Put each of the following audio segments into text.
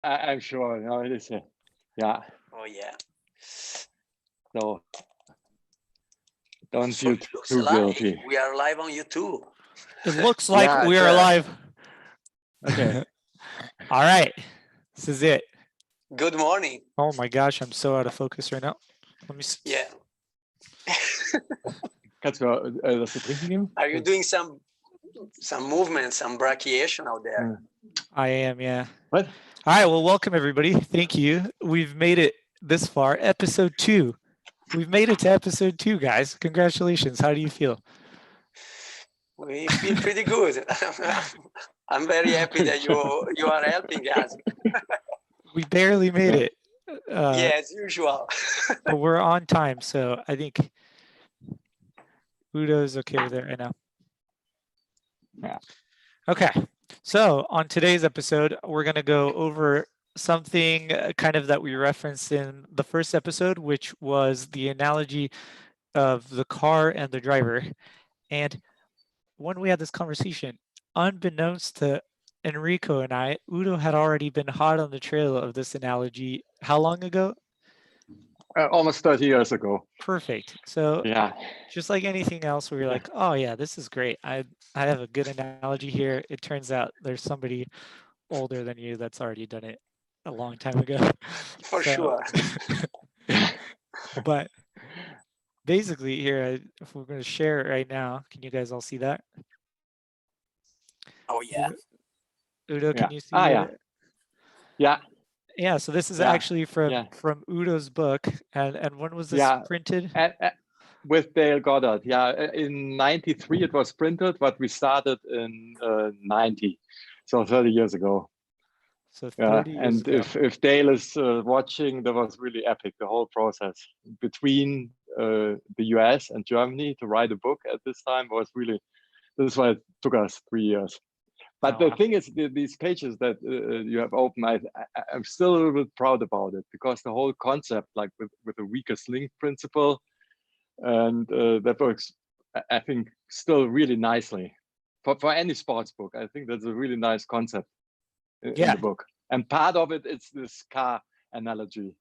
I'm sure. No, it is. Yeah. Oh yeah. So don't So feel it looks too like guilty. we are live on YouTube. It looks like Yeah. we are live. Okay. All right. This is it. Good morning. Oh my gosh, I'm so out of focus right now. Let me see. Yeah. Kannst du das zu trinken geben? Are you doing some movement, some brachiation out there? I am, yeah. What? All right. Well, welcome everybody. Thank you. We've made it this far. Episode 2. We've made it to episode 2, guys. Congratulations. How do you feel? We feel pretty good. I'm very happy that you are helping us. We barely made it. Yeah, as usual. But we're on time, so I think Udo's okay with it right now. Yeah. Okay. So on today's episode, we're going to go over something kind of that we referenced in the first episode, which was the analogy of the car and the driver. And when we had this conversation, unbeknownst to Enrico and I, Udo had already been hot on the trail of this analogy. How long ago? Almost 30 years ago. Perfect. So Yeah. just like anything else, where you're like, oh yeah, this is great. I have a good analogy here. It turns out there's somebody older than you that's already done it a long time ago. For sure. But basically here, if we're going to share it right now, can you guys all see that? Oh yeah. Udo, can you see yeah. it? Yeah. Yeah, so this is actually from Udo's book. And when was this printed? With Dale Goddard. Yeah, in 93 it was printed, but we started in 90. So 30 years ago. So 30 years and ago. if Dale is watching, that was really epic, the whole process. Between the US and Germany to write a book at this time was really, this is why it took us 3 years. But the thing is, these pages that you have open, I'm still a little bit proud about it, because the whole concept, like with the weakest link principle, and that works, I think, still really nicely for any sports book. I think that's a really nice concept in the book. And part of it is this car analogy.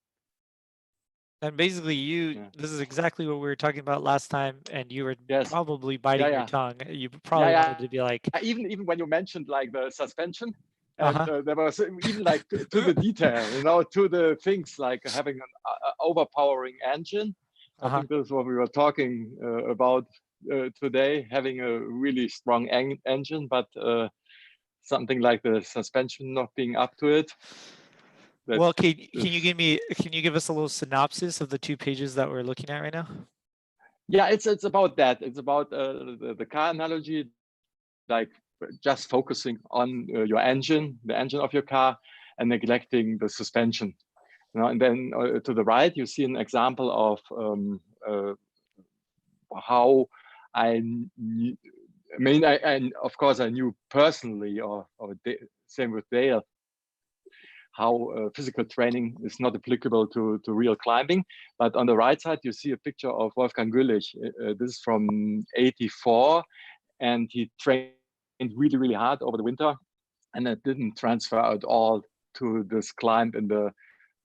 And basically this is exactly what we were talking about last time, and you were probably biting your tongue. You probably wanted to be like, even when you mentioned like the suspension, and there was even like to the detail, to the things like having an overpowering engine. I think that's what we were talking about today, having a really strong engine, but something like the suspension not being up to it. Well, can you give us a little synopsis of the 2 pages that we're looking at right now? Yeah, it's about that. It's about the car analogy, like just focusing on your engine, the engine of your car, and neglecting the suspension. And then to the right, you see an example of how I of course I knew personally, or same with Dale, how physical training is not applicable to real climbing. But on the right side, you see a picture of Wolfgang Güllich. This is from '84, and he trained really, really hard over the winter, and it didn't transfer at all to this climb in the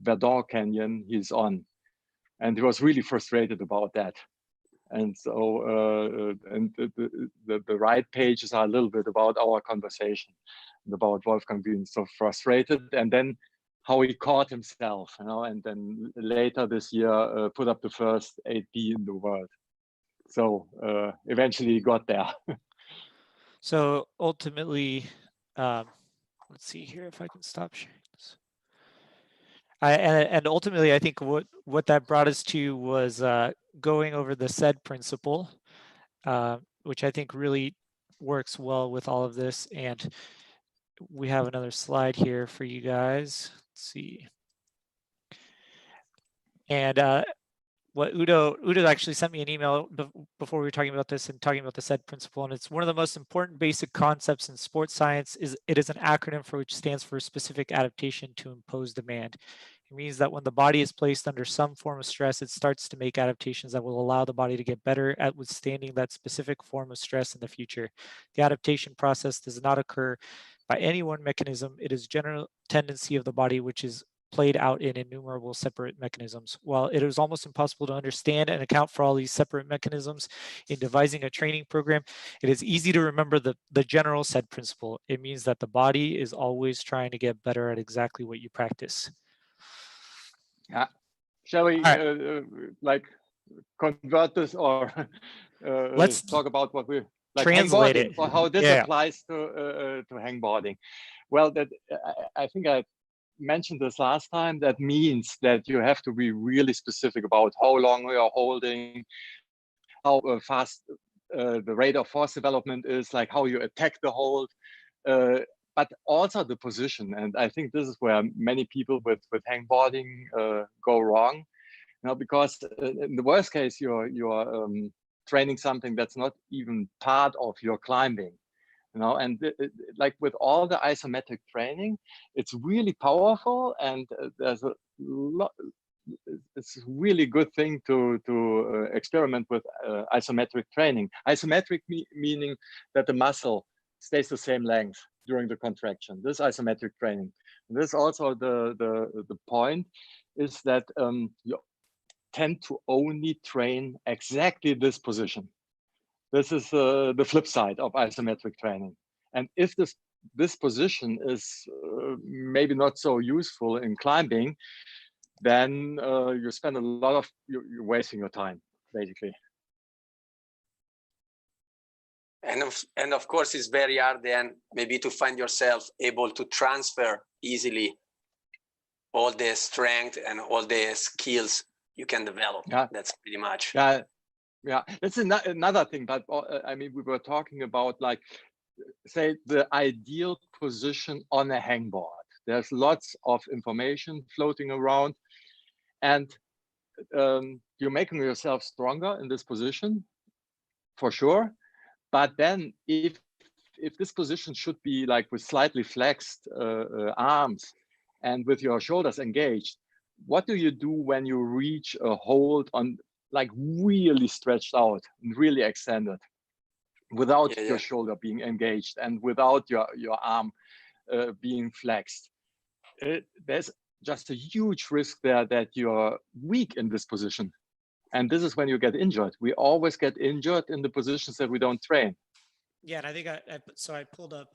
Verdun Canyon he's on. And he was really frustrated about that. And so, the right pages are a little bit about our conversation, about Wolfgang being so frustrated, and then how he caught himself, and then later this year put up the first 8B in the world. So eventually he got there. So ultimately, let's see here if I can stop sharing this. And ultimately, I think what that brought us to was going over the SAID principle, which I think really works well with all of this. And we have another slide here for you guys. Let's see. And what Udo actually sent me an email before we were talking about this and talking about the SAID principle, and it's one of the most important basic concepts in sports science. It is an acronym for which stands for specific adaptation to impose demand. It means that when the body is placed under some form of stress, it starts to make adaptations that will allow the body to get better at withstanding that specific form of stress in the future. The adaptation process does not occur by any one mechanism. It is general tendency of the body which is played out in innumerable separate mechanisms. While it is almost impossible to understand and account for all these separate mechanisms in devising a training program, it is easy to remember the general said principle. It means that the body is always trying to get better at exactly what you practice. Yeah. Shall we like convert this, or let's talk about what we like translate hangboarding, it, or how this yeah. applies to hangboarding? Well, that I think I mentioned this last time. That means that you have to be really specific about how long you are holding, how fast the rate of force development is, like how you attack the hold, but also the position. And I think this is where many people with hangboarding go wrong. Now, because in the worst case, you're training something that's not even part of your climbing. And like with all the isometric training, it's really powerful, and there's a lot. It's a really good thing to experiment with isometric training. Isometric meaning that the muscle stays the same length during the contraction. This isometric training. And this also the point is that you tend to only train exactly this position. This is the flip side of isometric training. And if this position is maybe not so useful in climbing, then you spend a lot of, you're wasting your time, basically. And of course, it's very hard then maybe to find yourself able to transfer easily all the strength and all the skills you can develop. Yeah. That's pretty much. Yeah. Yeah, that's another thing. But I mean, we were talking about, like, say, the ideal position on a hangboard. There's lots of information floating around, and you're making yourself stronger in this position, for sure. But then if this position should be like with slightly flexed arms and with your shoulders engaged, what do you do when you reach a hold on, like, really stretched out and really extended, without your shoulder being engaged and without your arm being flexed? There's just a huge risk there that you're weak in this position. And this is when you get injured. We always get injured in the positions that we don't train. Yeah, and I think I pulled up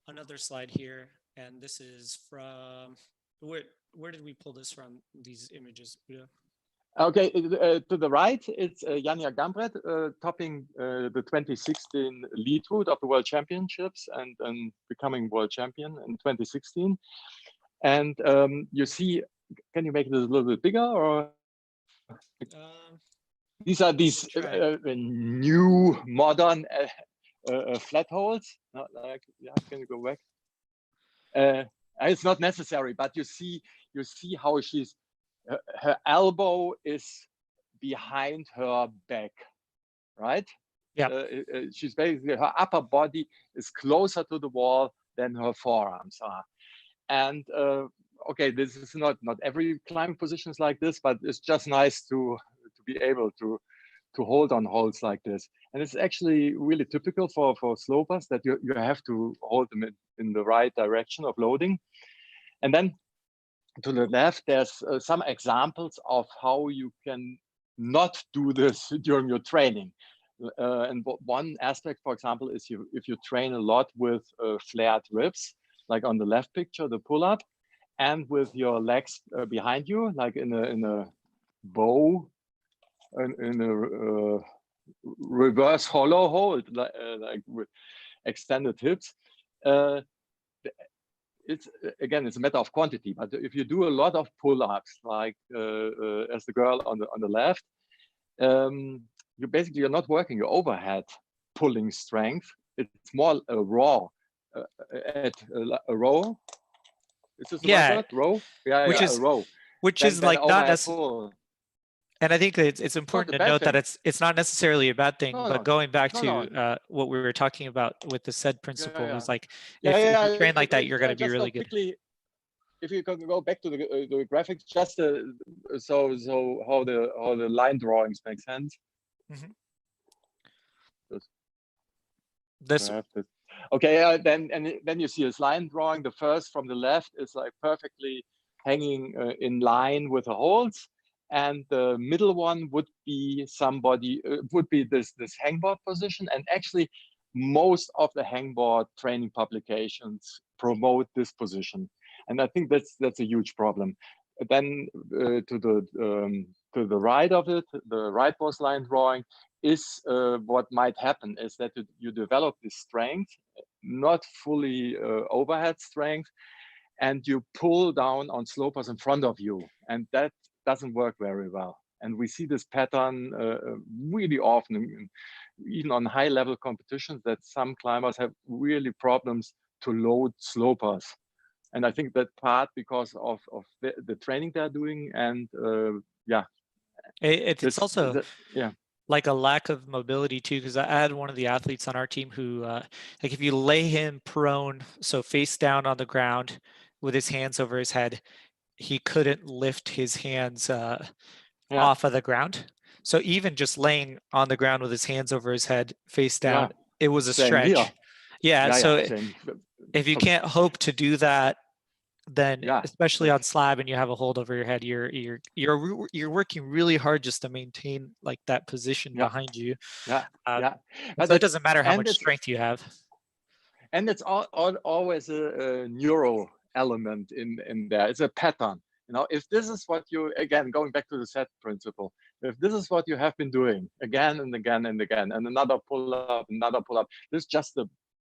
another slide here, and this is from, where did we pull this from, these images? Okay, to the right, it's Janja Gambret topping the 2016 lead route of the World Championships and becoming world champion in 2016. And you see, can you make this a little bit bigger, or? These are these new modern flat holds. Not like, yeah, can you go back? It's not necessary, but you see how she's, her elbow is behind her back, right? Yeah. She's basically, her upper body is closer to the wall than her forearms are. And okay, this is not every climbing position is like this, but it's just nice to be able to hold on holds like this. And it's actually really typical for slopers that you have to hold them in the right direction of loading. And then to the left, there's some examples of how you can not do this during your training. And one aspect, for example, is if you train a lot with flared ribs, like on the left picture, the pull-up, and with your legs behind you, like in a bow, in a reverse hollow hold, like with extended hips. It's a matter of quantity. But if you do a lot of pull-ups, like as the girl on the left, you're not working your overhead pulling strength. It's more a raw at a row. Is this the right word? Row? Yeah, which is a row. Which is like not necessarily. And I think it's important to note that it's not necessarily a bad thing, but going back to what we were talking about with the said principle is like, if you train like that, you're going to be really good. If you can go back to the graphics, just so how the line drawings make sense. Mm-hmm. Okay, then you see a line drawing. The first from the left is like perfectly hanging in line with the holds, and the middle one would be this hangboard position. And actually, most of the hangboard training publications promote this position, and I think that's a huge problem. Then to the right of it, the right post line drawing is what might happen is that you develop this strength, not fully overhead strength, and you pull down on slopers in front of you, and that doesn't work very well. And we see this pattern really often, even on high level competitions, that some climbers have really problems to load slopers. And I think that part because of the training they're doing, and yeah. It's also like a lack of mobility too, because I had one of the athletes on our team who, like if you lay him prone, so face down on the ground with his hands over his head, he couldn't lift his hands off of the ground. So even just laying on the ground with his hands over his head, face down, it was a stretch. So if you can't hope to do that, then especially on slab and you have a hold over your head, you're working really hard just to maintain like that position behind you. But so it doesn't matter how much strength you have. And it's always a neuro element in there. It's a pattern. You know, if this is what you, again, going back to the set principle, if this is what you have been doing again and again and again, and another pull up, this is just the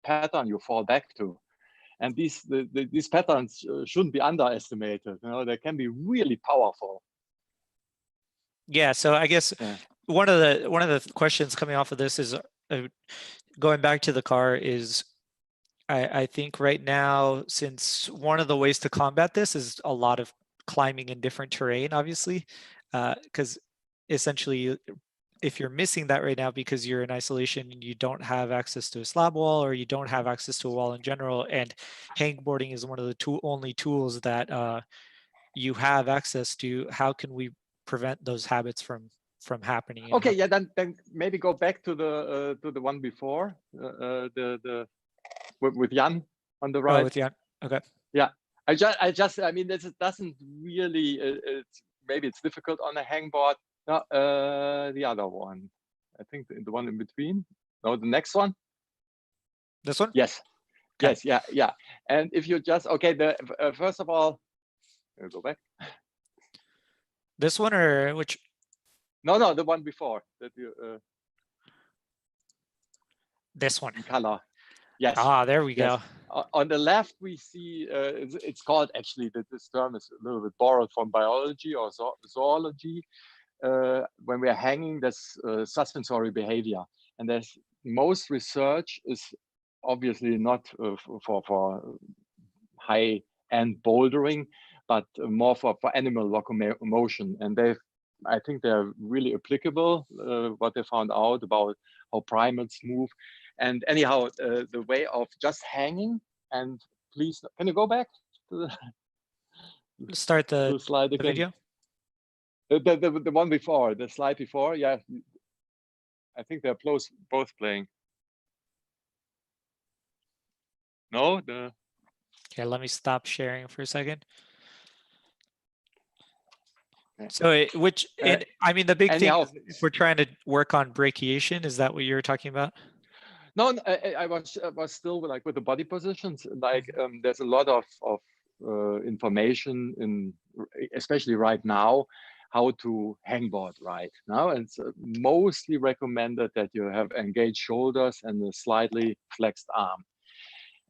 pattern you fall back to. And these patterns shouldn't be underestimated. You know, they can be really powerful. Yeah. So I guess one of the questions coming off of this is going back to the car is, I think right now, since one of the ways to combat this is a lot of climbing in different terrain, obviously, because essentially, if you're missing that right now because you're in isolation and you don't have access to a slab wall or you don't have access to a wall in general, and hangboarding is one of the only tools that you have access to, how can we prevent those habits from happening? Okay, then maybe go back to the one before, with Jan on the right. Oh, with Jan. Okay. Yeah, I mean, this doesn't really. Maybe it's difficult on a hangboard. No, the other one. I think the one in between. No, the next one. This one. Yes. Okay. Yes. Yeah. And if you just first of all, go back. This one or which? No, the one before that you. This one. In color. Yes. Ah, there we go. On the left, we see it's called, actually, this term is a little bit borrowed from biology or zoology. When we're hanging, there's suspensory behavior, and there's most research is obviously not for high-end bouldering, but more for animal locomotion. And I think they're really applicable, what they found out about how primates move. And anyhow, the way of just hanging, and please, can you go back to the start the slide again? Video? The one before, the slide before, yeah. I think they're both playing. No, Okay, let me stop sharing for a second. So I mean, the big thing is if we're trying to work on brachiation, is that what you're talking about? No, I was still like with the body positions. Like there's a lot of information especially right now, how to hangboard right now. And it's mostly recommended that you have engaged shoulders and a slightly flexed arm.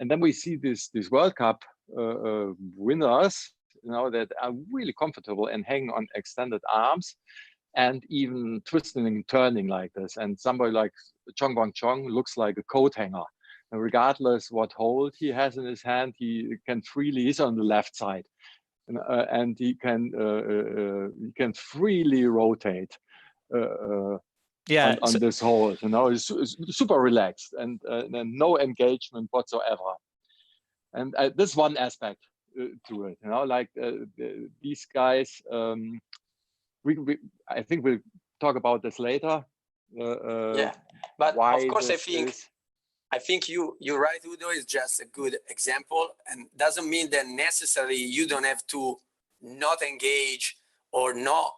And then we see these World Cup winners, that are really comfortable and hanging on extended arms, and even twisting and turning like this. And somebody like Chong Chong looks like a coat hanger. And regardless what hold he has in his hand, he can freely, he's on the left side, and he can freely rotate on this hold. He's super relaxed and no engagement whatsoever. And this one aspect to it, like these guys. I think we'll talk about this later. But of course, I think I think you're right, Udo, is just a good example, and doesn't mean that necessarily you don't have to not engage or not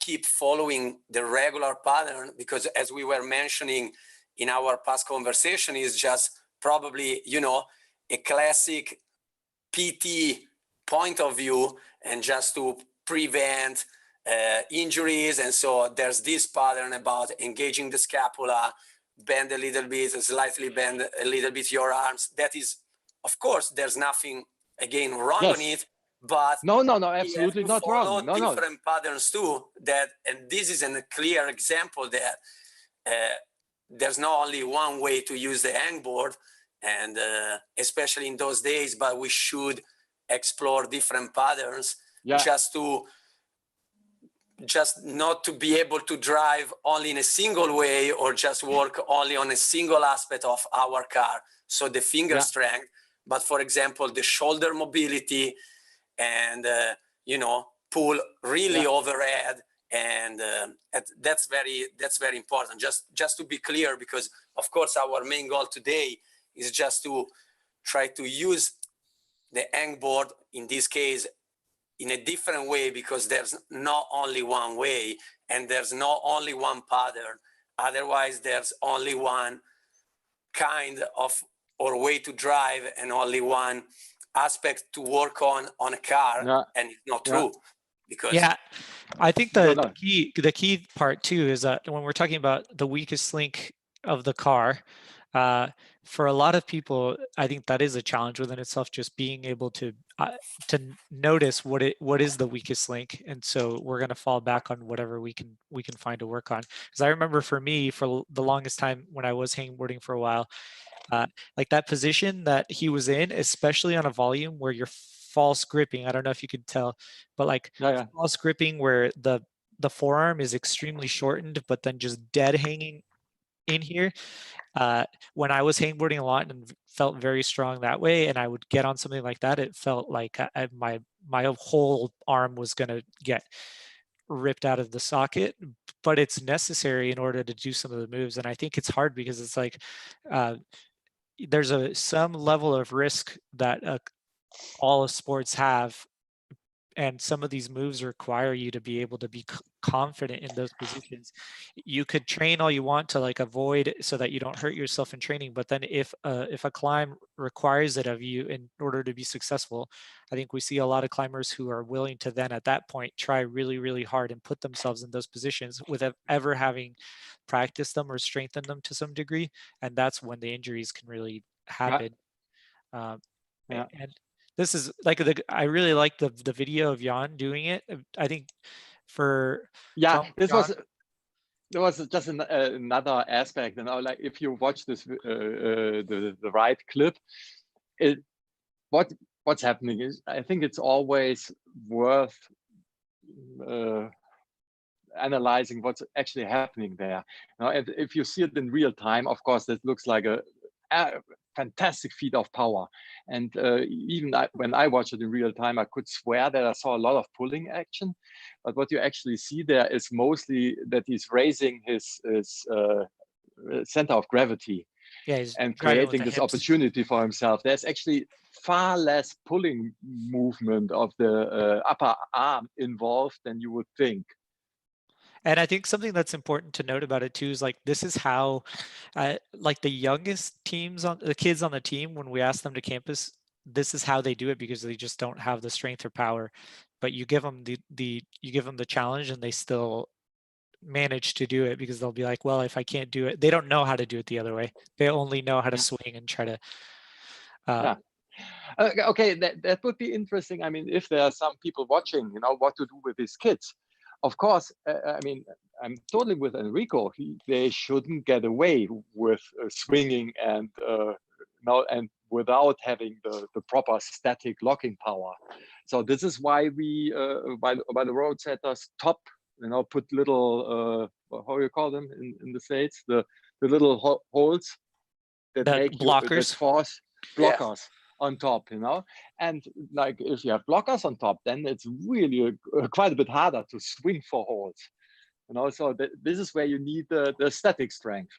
keep following the regular pattern, because as we were mentioning in our past conversation, is just probably, a classic PT point of view, and just to prevent injuries. And so there's this pattern about engaging the scapula, bend a little bit, slightly bend a little bit your arms. That is, of course, there's nothing, again, wrong on it, but no, absolutely not wrong. No, different patterns too. And this is a clear example that there's not only one way to use the hangboard, and especially in those days, but we should explore different patterns, just not to be able to drive only in a single way, or just work only on a single aspect of our car. So the finger strength, but for example, the shoulder mobility, and, pull really overhead. And that's very important. Just to be clear, because of course, our main goal today is just to try to use the hangboard, in this case, in a different way, because there's not only one way, and there's not only one pattern. Otherwise, there's only one kind of or way to drive, and only one aspect to work on a car, and it's not true. Because I think the key part too is that when we're talking about the weakest link of the car, for a lot of people, I think that is a challenge within itself, just being able to notice what is the weakest link. And so we're going to fall back on whatever we can find to work on. Because I remember for me, for the longest time when I was hangboarding for a while, like that position that he was in, especially on a volume where you're false gripping, I don't know if you could tell, but like false gripping where the forearm is extremely shortened, but then just dead hanging in here. When I was hangboarding a lot and felt very strong that way, and I would get on something like that, it felt like my whole arm was going to get ripped out of the socket. But it's necessary in order to do some of the moves. And I think it's hard because it's like there's some level of risk that all sports have, and some of these moves require you to be able to be confident in those positions. You could train all you want to like avoid so that you don't hurt yourself in training, but then if a climb requires it of you in order to be successful, I think we see a lot of climbers who are willing to then at that point try really, really hard and put themselves in those positions without ever having practiced them or strengthened them to some degree, and that's when the injuries can really happen. And this is like I really like the video of Jan doing it. I think there was just another aspect, like if you watch this the right clip, what's happening is, I think it's always worth analyzing what's actually happening there. Now, if you see it in real time, of course, that looks like a fantastic feat of power. And even when I watched it in real time, I could swear that I saw a lot of pulling action. But what you actually see there is mostly that he's raising his center of gravity and creating this opportunity for himself. There's actually far less pulling movement of the upper arm involved than you would think. And I think something that's important to note about it too is like, this is how, like the youngest the kids on the team, when we ask them to campus, this is how they do it, because they just don't have the strength or power. But you give them the challenge, and they still manage to do it, because they'll be like, well, if I can't do it, they don't know how to do it the other way. They only know how to swing and try to. Okay, that would be interesting. I mean, if there are some people watching, what to do with these kids. Of course, I mean, I'm totally with Enrico. They shouldn't get away with swinging and and without having the proper static locking power. So this is why we, by the road setters, put little how you call them in the States, the little holes that make blockers, force blockers. On top, and like if you have blockers on top, then it's really quite a bit harder to swing for holes, so this is where you need the static strength.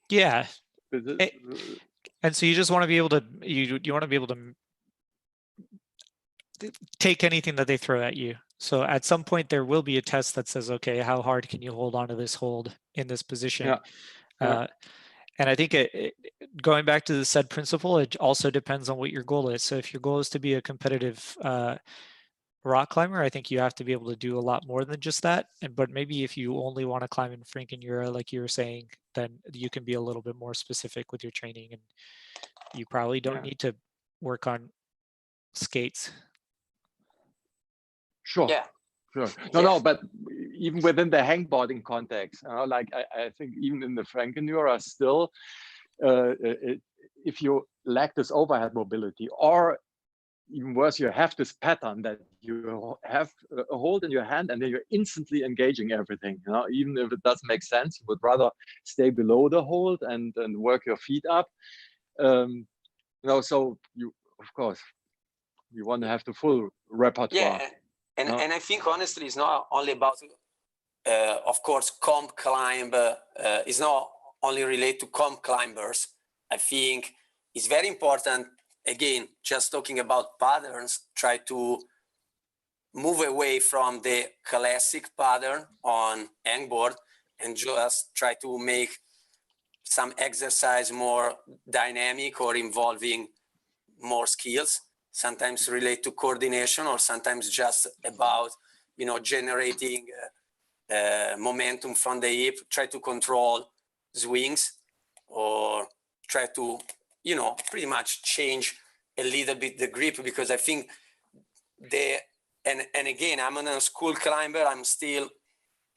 Yeah, And so you just want to be able to you want to be able to take anything that they throw at you. So at some point there will be a test that says, okay, how hard can you hold onto this hold in this position? And I think going back to the said principle, it also depends on what your goal is. So if your goal is to be a competitive rock climber, I think you have to be able to do a lot more than just that. But maybe if you only want to climb in Frankenjura, like you were saying, then you can be a little bit more specific with your training, and you probably don't need to work on skates. Sure. Yeah. Sure. No, but even within the hangboarding context, like I think even in the Frankenjura still, if you lack this overhead mobility, or even worse, you have this pattern that you have a hold in your hand and then you're instantly engaging everything. Even if it doesn't make sense, you would rather stay below the hold and work your feet up. So you, of course, you want to have the full repertoire. Yeah. And I think honestly, it's not only about, of course, comp climb. It's not only related to comp climbers. I think it's very important. Again, just talking about patterns, try to move away from the classic pattern on hangboard and just try to make some exercise more dynamic or involving more skills. Sometimes relate to coordination, or sometimes just about, generating momentum from the hip, try to control swings, or try to, pretty much change a little bit the grip, because I think and again, I'm a school climber, I'm still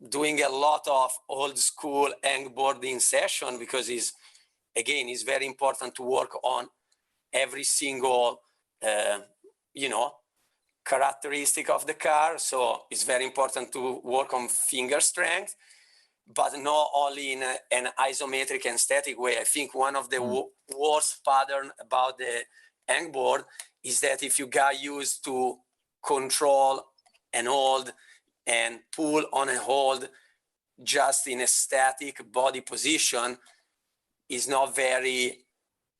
doing a lot of old school hangboarding session, because it's very important to work on every single characteristic of the car. So it's very important to work on finger strength, but not only in an isometric and static way. I think one of the worst pattern about the hangboard is that if you got used to control and hold and pull on a hold just in a static body position, is not very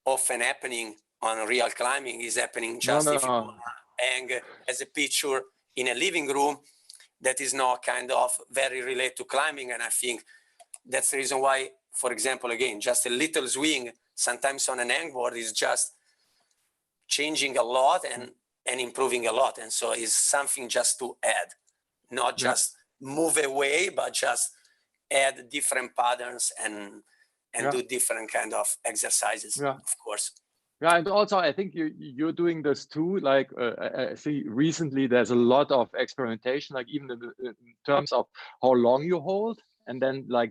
often happening on real climbing. Is happening just if you hang as a picture in a living room. That is not kind of very related to climbing. And I think that's the reason why, for example, again, just a little swing sometimes on an hangboard is just changing a lot and improving a lot. And so it's something just to add, not just move away, but just add different patterns and do different kind of exercises, of course. Yeah, and also I think you're doing this too. Like I see recently there's a lot of experimentation, like even in terms of how long you hold, and then like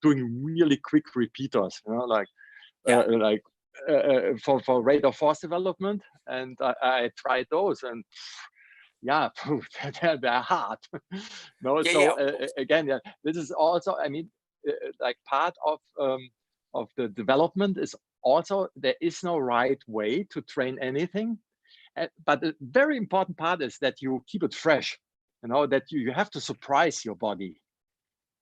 doing really quick repeaters, for rate of force development. And I tried those, and they're hard. Again, this is also, I mean, like part of the development is also there is no right way to train anything, but the very important part is that you keep it fresh. That you have to surprise your body.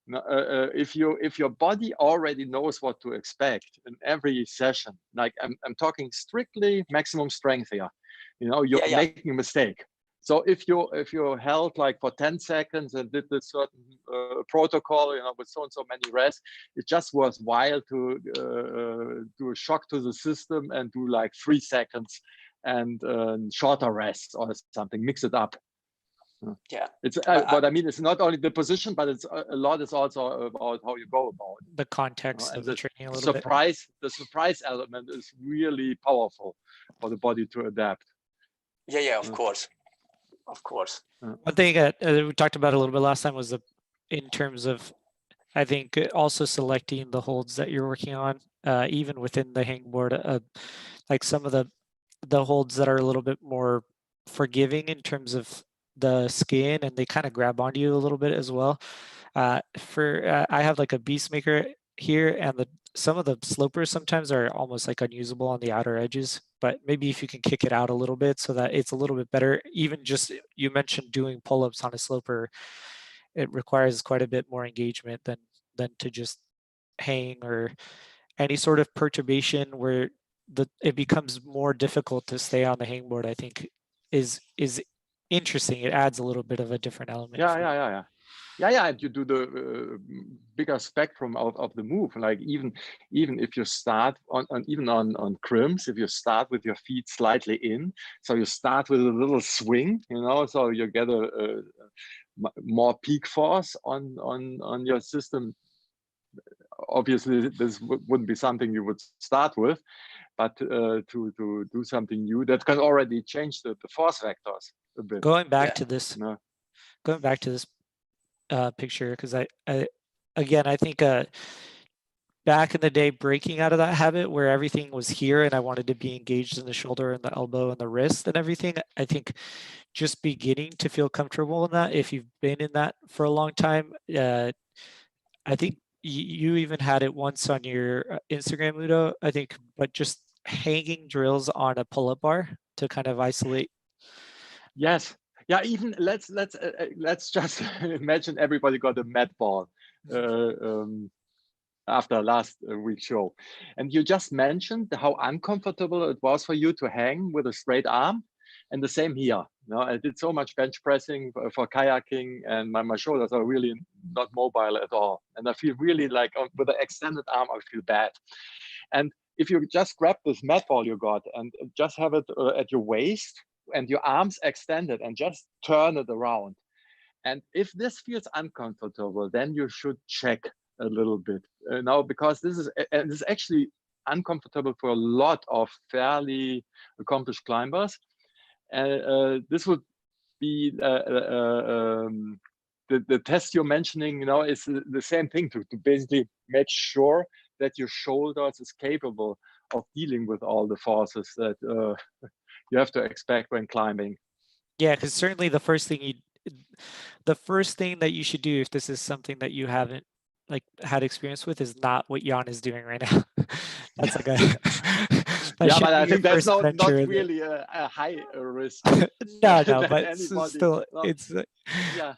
If your body already knows what to expect in every session, like I'm talking strictly maximum strength here, you're making a mistake. So if you held like for 10 seconds and did this certain protocol, with so and so many rests, it's just worthwhile to do a shock to the system and do like 3 seconds and shorter rests or something. Mix it up. Yeah, it's what I mean. It's not only the position, but it's a lot is also about how you go about it. The context of the training a little bit. The surprise element is really powerful for the body to adapt. Of course. Of course. One thing that we talked about a little bit last time was in terms of, I think, also selecting the holds that you're working on, even within the hangboard, like some of the holds that are a little bit more forgiving in terms of the skin, and they kind of grab onto you a little bit as well. I have like a Beastmaker here, and some of the slopers sometimes are almost like unusable on the outer edges, but maybe if you can kick it out a little bit so that it's a little bit better. Even just, you mentioned doing pull-ups on a sloper, it requires quite a bit more engagement than to just hang any sort of perturbation where it becomes more difficult to stay on the hangboard, I think is interesting. It adds a little bit of a different element. Yeah, and you do the bigger spectrum of the move. Like even if you start on crimps, if you start with your feet slightly in, so you start with a little swing, so you get a more peak force on your system. Obviously, this wouldn't be something you would start with, but to do something new that can already change the force vectors a bit. Going back to this picture, because I think back in the day, breaking out of that habit where everything was here and I wanted to be engaged in the shoulder and the elbow and the wrist and everything, I think just beginning to feel comfortable in that, if you've been in that for a long time, I think you even had it once on your Instagram, Ludo, I think, but just hanging drills on a pull-up bar to kind of isolate. Yes. Yeah, even let's just imagine everybody got a mat ball after last week's show, and you just mentioned how uncomfortable it was for you to hang with a straight arm, and the same here. I did so much bench pressing for kayaking, and my shoulders are really not mobile at all, and I feel really like with an extended arm I feel bad. And if you just grab this mat ball you got and just have it at your waist and your arms extended and just turn it around. And if this feels uncomfortable, then you should check a little bit now, because this is actually uncomfortable for a lot of fairly accomplished climbers. This would be the test you're mentioning, is the same thing to basically make sure that your shoulders is capable of dealing with all the forces that you have to expect when climbing. Yeah, because certainly the first thing that you should do, if this is something that you haven't had experience with, is not what Jan is doing right now. That's like yeah, but I think that's not really a high risk. no, but still, it's yeah.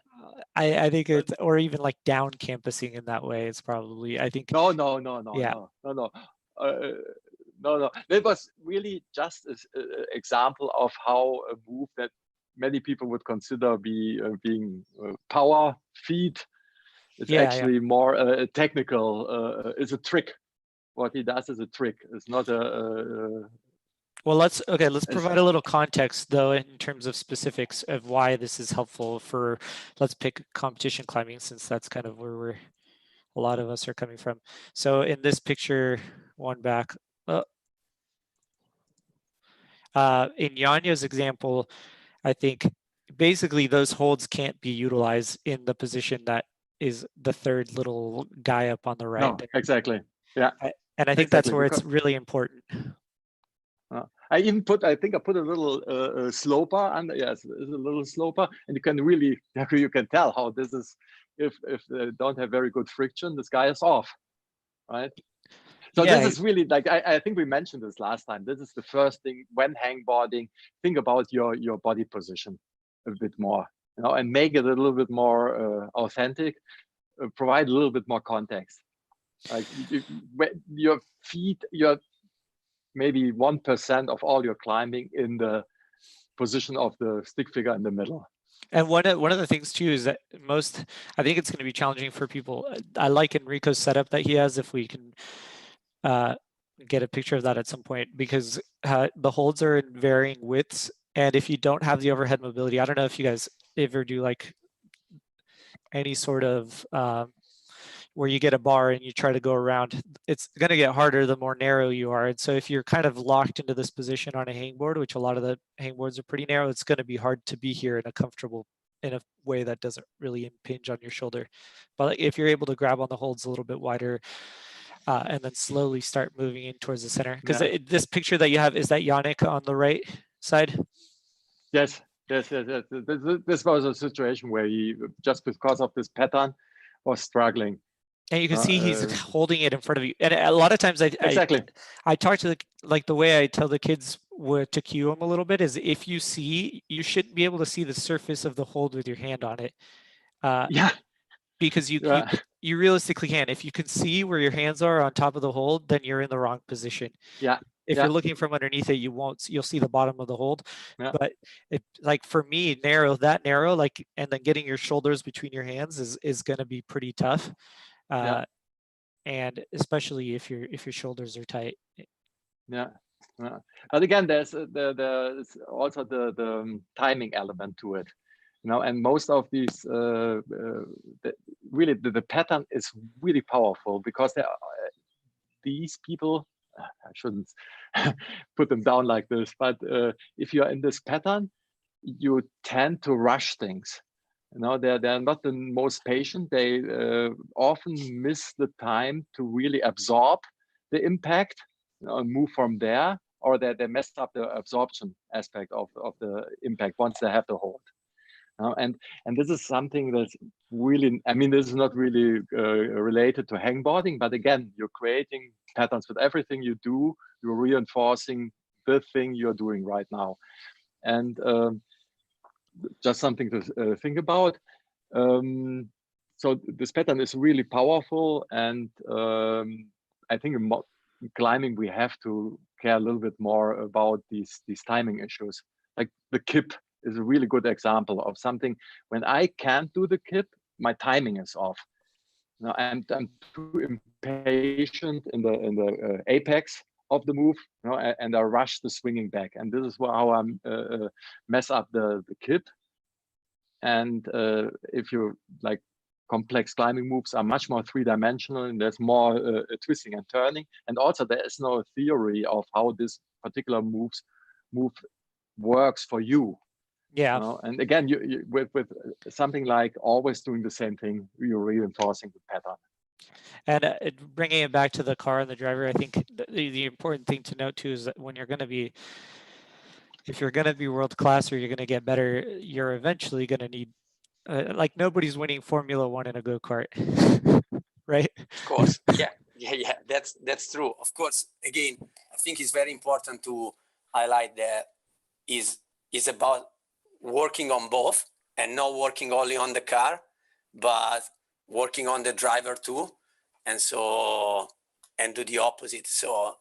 I think it's, or even like down campusing in that way. It's probably, I think. No. That was really just an example of how a move that many people would consider being power feat. It's actually more technical. It's a trick. What he does is a trick. It's not a. Well, let's provide a little context though in terms of specifics of why this is helpful for, let's pick competition climbing, since that's kind of where a lot of us are coming from. So in this picture, one back, in Janya's example, I think basically those holds can't be utilized in the position that is the third little guy up on the right. No, exactly. Yeah. And I think that's where it's really important. I put a little sloper under. Yes, it's a little sloper, and you can tell how this is. If they don't have very good friction, this guy is off, right? So this is really like, I think we mentioned this last time. This is the first thing when hangboarding. Think about your body position a bit more, and make it a little bit more authentic. Provide a little bit more context. Like your feet, your maybe 1% of all your climbing in the position of the stick figure in the middle. And one of the things too is that I think it's going to be challenging for people. I like Enrico's setup that he has, if we can get a picture of that at some point, because the holds are in varying widths, and if you don't have the overhead mobility, I don't know if you guys ever do like any sort of where you get a bar and you try to go around, it's going to get harder the more narrow you are. And so if you're kind of locked into this position on a hangboard, which a lot of the hangboards are pretty narrow, it's going to be hard to be here in a way that doesn't really impinge on your shoulder. But if you're able to grab on the holds a little bit wider and then slowly start moving in towards the center, because this picture that you have, is that Yannick on the right side? Yes. This was a situation where he, just because of this pattern, was struggling. And you can see he's holding it in front of you. And a lot of times I talk to the way I tell the kids to cue them a little bit is, if you see, you shouldn't be able to see the surface of the hold with your hand on it. because Yeah. you realistically can. If you can see where your hands are on top of the hold, then you're in the wrong position. Yeah. If Yeah. you're looking from underneath it, you'll see the bottom of the hold. Yeah. But like for me, narrow, like, and then getting your shoulders between your hands is going to be pretty tough. Yeah. And especially if your shoulders are tight. Yeah. Yeah. But again, there's also the timing element to it, and most of these really the pattern is really powerful, because these people, I shouldn't put them down like this, but if you're in this pattern, you tend to rush things. They're not the most patient. They often miss the time to really absorb the impact, and move from there, or they mess up the absorption aspect of the impact once they have the hold. And this is something that's really, I mean, this is not really related to hangboarding, but again, you're creating patterns with everything you do. You're reinforcing the thing you're doing right now. And just something to think about. So this pattern is really powerful, and I think in climbing we have to care a little bit more about these timing issues. Like the kip is a really good example of something. When I can't do the kip, my timing is off. I'm too impatient in the apex of the move, and I rush the swinging back, and this is how I mess up the kip. And if you like, complex climbing moves are much more three-dimensional, and there's more twisting and turning, and also there is no theory of how this particular move works for you. Yeah. And again, you with something like always doing the same thing, you're reinforcing the pattern. And bringing it back to the car and the driver, I think the important thing to note too is that when if you're going to be world class, or you're going to get better, you're eventually going to need, like, nobody's winning Formula One in a go-kart, right? Of course. Yeah. That's true. Of course, again, I think it's very important to highlight that is about working on both, and not working only on the car, but working on the driver too. And do the opposite. So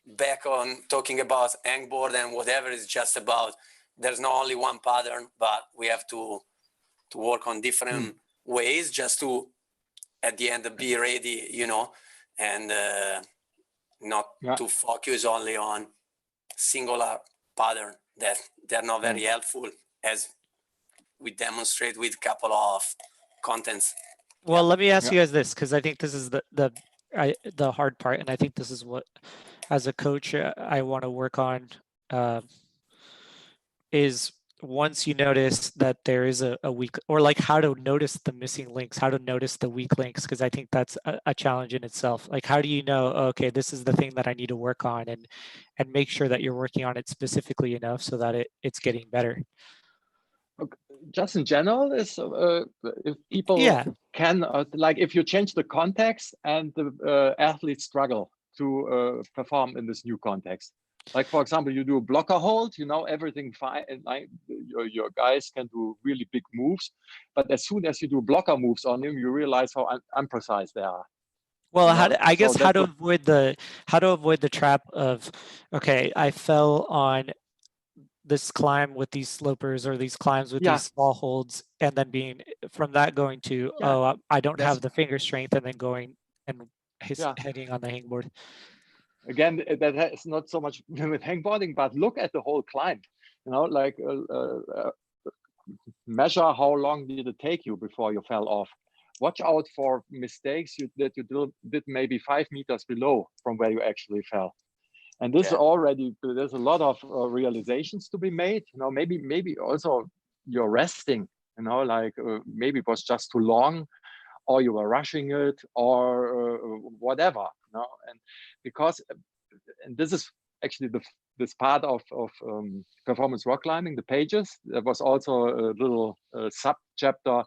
back on talking about hangboard and whatever, is just about, there's not only one pattern, but we have to work on different ways, just to at the end be ready, and not to focus only on singular pattern that they're not very helpful, as we demonstrate with a couple of contents. Well, let me ask you guys this, because I think this is the hard part, and I think this is what, as a coach, I want to work on, is once you notice that there is a weak, or like how to notice the missing links, how to notice the weak links, because I think that's a challenge in itself. Like, how do you know, okay, this is the thing that I need to work on, and make sure that you're working on it specifically enough so that it's getting better? Just in general, is if people can, like, if you change the context and the athletes struggle to perform in this new context. Like, for example, you do a blocker hold, everything fine, and your guys can do really big moves, but as soon as you do blocker moves on them, you realize how imprecise they are. Well, how to avoid the trap of, okay, I fell on this climb with these slopers, or these climbs with these small holds, and then going to, I don't have the finger strength, and then going and heading on the hangboard. Again, that has not so much with hangboarding, but look at the whole climb. Like measure how long did it take you before you fell off. Watch out for mistakes that you did maybe 5 meters below from where you actually fell. And this already, there's a lot of realizations to be made. Maybe also you're resting. Like maybe it was just too long, or you were rushing it, or whatever. And because, and this is actually this part of performance rock climbing, the pages. There was also a little sub chapter.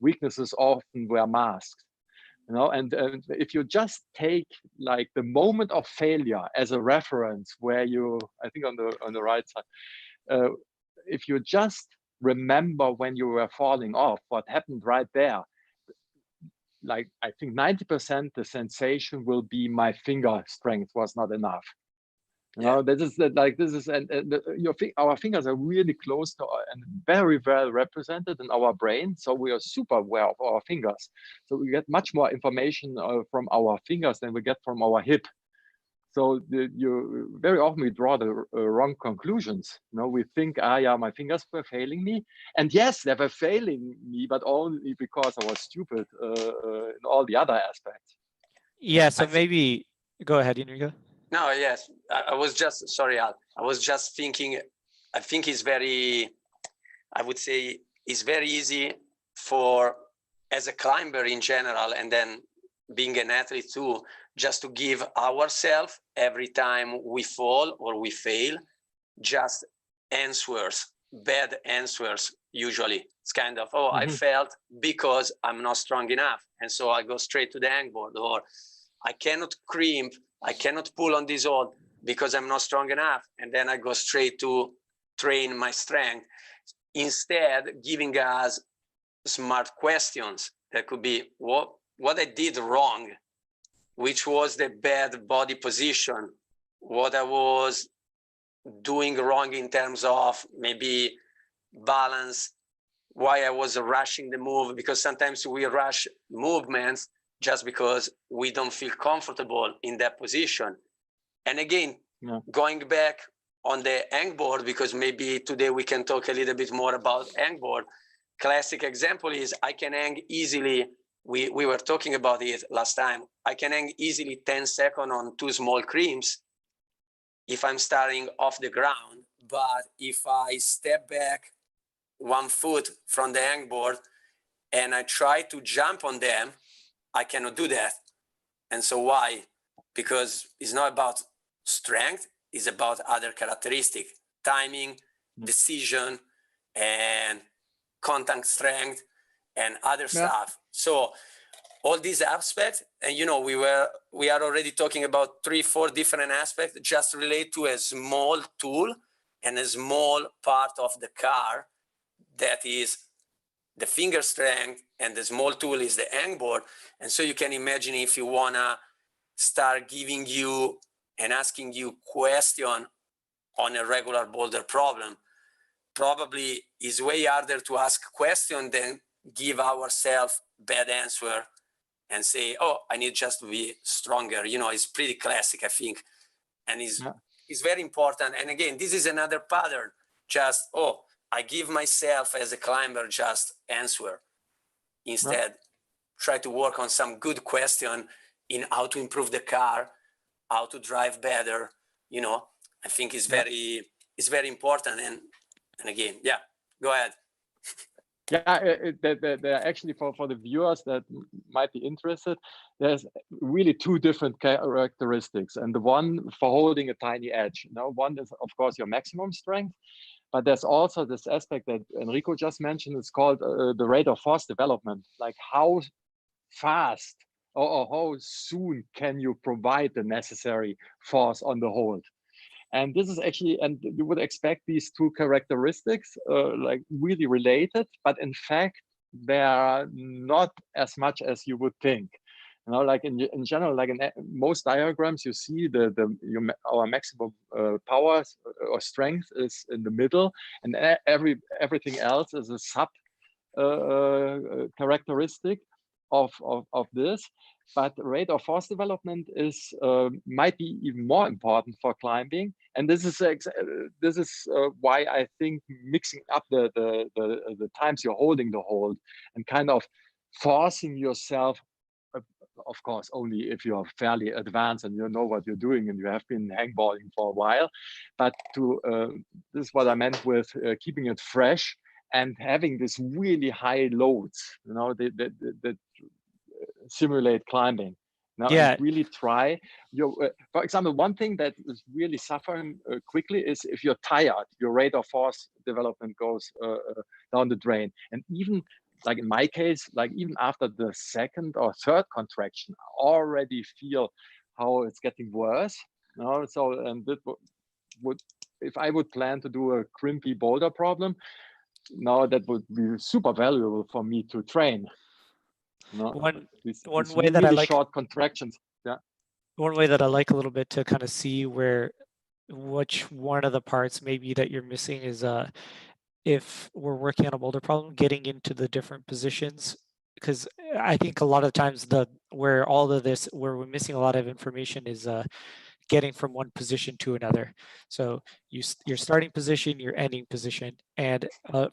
Weaknesses often wear masks. And if you just take like the moment of failure as a reference, where you, I think on the right side, if you just remember when you were falling off, what happened right there. Like I think 90% the sensation will be my finger strength was not enough. You know, this is our fingers are really close to and very well represented in our brain. So we are super aware of our fingers. So we get much more information from our fingers than we get from our hip. So you very often we draw the wrong conclusions. You know, we think, yeah, my fingers were failing me, and yes, they were failing me, but only because I was stupid in all the other aspects. Yeah. So maybe go ahead, Enrico. No, yes, I was just sorry, Al. I was just thinking. I think it's very. I would say it's very easy for as a climber in general, and then being an athlete too, just to give ourselves every time we fall or we fail, just answers, bad answers. Usually it's kind of, oh, I failed because I'm not strong enough. And so I go straight to the hangboard, or I cannot crimp, I cannot pull on this hold because I'm not strong enough. And then I go straight to train my strength. Instead, giving us smart questions that could be, what I did wrong, which was the bad body position, what I was doing wrong in terms of maybe balance, why I was rushing the move, because sometimes we rush movements just because we don't feel comfortable in that position. And again, going back on the hangboard, because maybe today we can talk a little bit more about hangboard. Classic example is I can hang easily. We were talking about it last time. I can hang easily 10 seconds on two small crimps if I'm starting off the ground. But if I step back 1 foot from the hangboard and I try to jump on them, I cannot do that. And so why? Because it's not about strength, it's about other characteristics, timing, decision, and contact strength, and other stuff. So all these aspects, and you know, we are already talking about 3-4 different aspects just relate to a small tool and a small part of the car that is the finger strength, and the small tool is the hangboard. And so you can imagine if you wanna start giving you and asking you question on a regular boulder problem, probably is way harder to ask a question than give ourselves bad answer and say, oh, I need just to be stronger. You know, it's pretty classic, I think. And it's very important. And again, this is another pattern. Just, oh, I give myself as a climber just answer. Instead, try to work on some good question in how to improve the car, how to drive better. You know, I think it's very important. And again, go ahead. They're actually for the viewers that might be interested, there's really two different characteristics. And the one for holding a tiny edge, one is of course your maximum strength, but there's also this aspect that Enrico just mentioned. It's called the rate of force development, like how fast or how soon can you provide the necessary force on the hold. And this is actually, and you would expect these two characteristics like really related, but in fact, they are not as much as you would think. You know, like in general, like in most diagrams, you see our maximum power or strength is in the middle, and everything else is a sub characteristic of this. But rate of force development is might be even more important for climbing, and this is why I think mixing up the times you're holding the hold and kind of forcing yourself, of course, only if you are fairly advanced and you know what you're doing and you have been hangboarding for a while, but this is what I meant with keeping it fresh and having this really high loads, that simulate climbing. And really try for example, one thing that is really suffering quickly is if you're tired, your rate of force development goes down the drain. And even like in my case, like even after the second or third contraction, I already feel how it's getting worse. So, and that would, if I would plan to do a crimpy boulder problem, now that would be super valuable for me to train. One these way that I really like, short contractions. Yeah. one way that I like a little bit to kind of see which one of the parts maybe that you're missing is if we're working on a boulder problem, getting into the different positions, because I think a lot of times where we're missing a lot of information is getting from one position to another. So your starting position, your ending position, and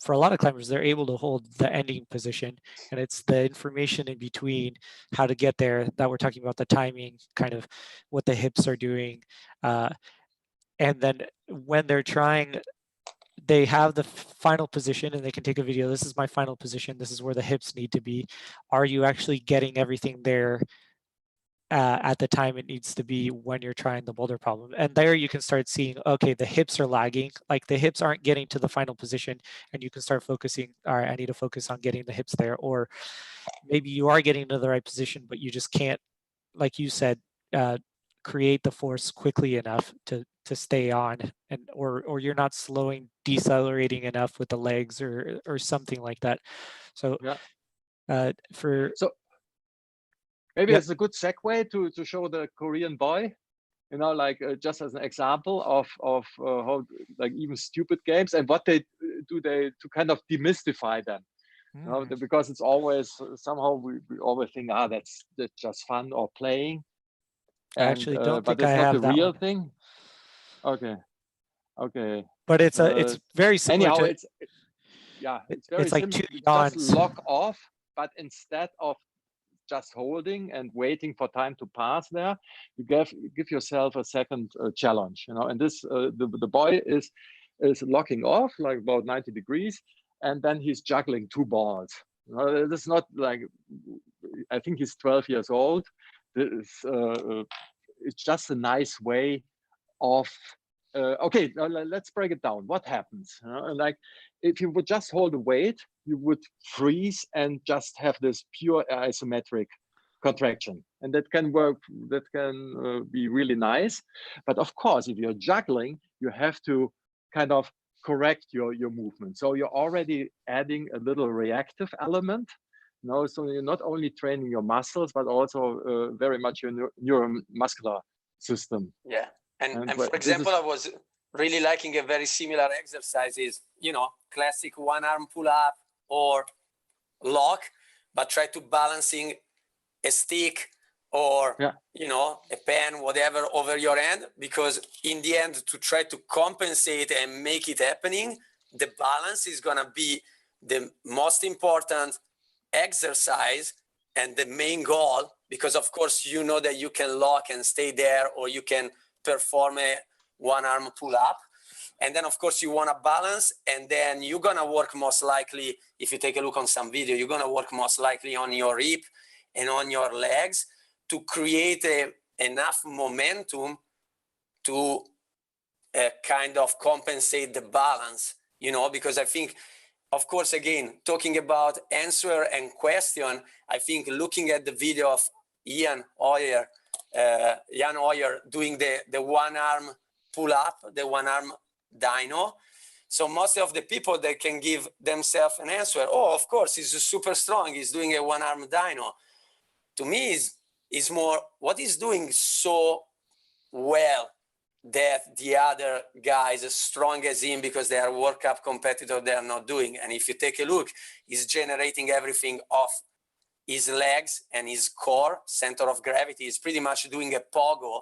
for a lot of climbers, they're able to hold the ending position, and it's the information in between, how to get there, that we're talking about, the timing, kind of what the hips are doing, and then when they're trying, they have the final position and they can take a video. This is my final position. This is where the hips need to be. Are you actually getting everything there at the time it needs to be when you're trying the boulder problem? And there you can start seeing, okay, the hips are lagging, like the hips aren't getting to the final position, and you can start focusing, all right, I need to focus on getting the hips there. Or maybe you are getting to the right position, but you just can't, like you said, create the force quickly enough to stay on, and or you're not decelerating enough with the legs or something like that. So yeah. So maybe it's a good segue to show the Korean boy, like just as an example of how, like, even stupid games and what they do to kind of demystify them. Because it's always somehow we always think, that's just fun or playing. I actually don't but think it's I not have the that real one. thing. Okay. But it's very similar anyhow, to, it's very it's like similar. 2 You just yawns. lock off, but instead of just holding and waiting for time to pass there, you give yourself a second challenge, and this the boy is locking off like about 90 degrees, and then he's juggling two balls. This is not like, I think he's 12 years old. It's just a nice way of okay, let's break it down. What happens? Like, if you would just hold a weight, you would freeze and just have this pure isometric contraction, and that can work. That can be really nice. But of course, if you're juggling, you have to kind of correct your movement. So you're already adding a little reactive element. So you're not only training your muscles, but also very much your neuromuscular system. Yeah. And for example, I was really liking a very similar exercise is, classic one arm pull up or lock, but try to balancing a stick or, a pen, whatever, over your hand, because in the end, to try to compensate and make it happening, the balance is going to be the most important exercise and the main goal, because of course, that you can lock and stay there, or you can perform a one arm pull up. And then of course you want to balance, and then you're going to work most likely, if you take a look on some video, you're going to work most likely on your hip and on your legs to create enough momentum to kind of compensate the balance, because I think, of course, again, talking about answer and question, I think looking at the video of Jan Hoyer doing the one arm pull up, the one arm dyno. So most of the people that can give themselves an answer, of course, he's super strong, he's doing a one arm dyno. To me, is more what he's doing so well that the other guys as strong as him, because they are World Cup competitor, they are not doing. And if you take a look, he's generating everything off his legs and his core, center of gravity. Is pretty much doing a pogo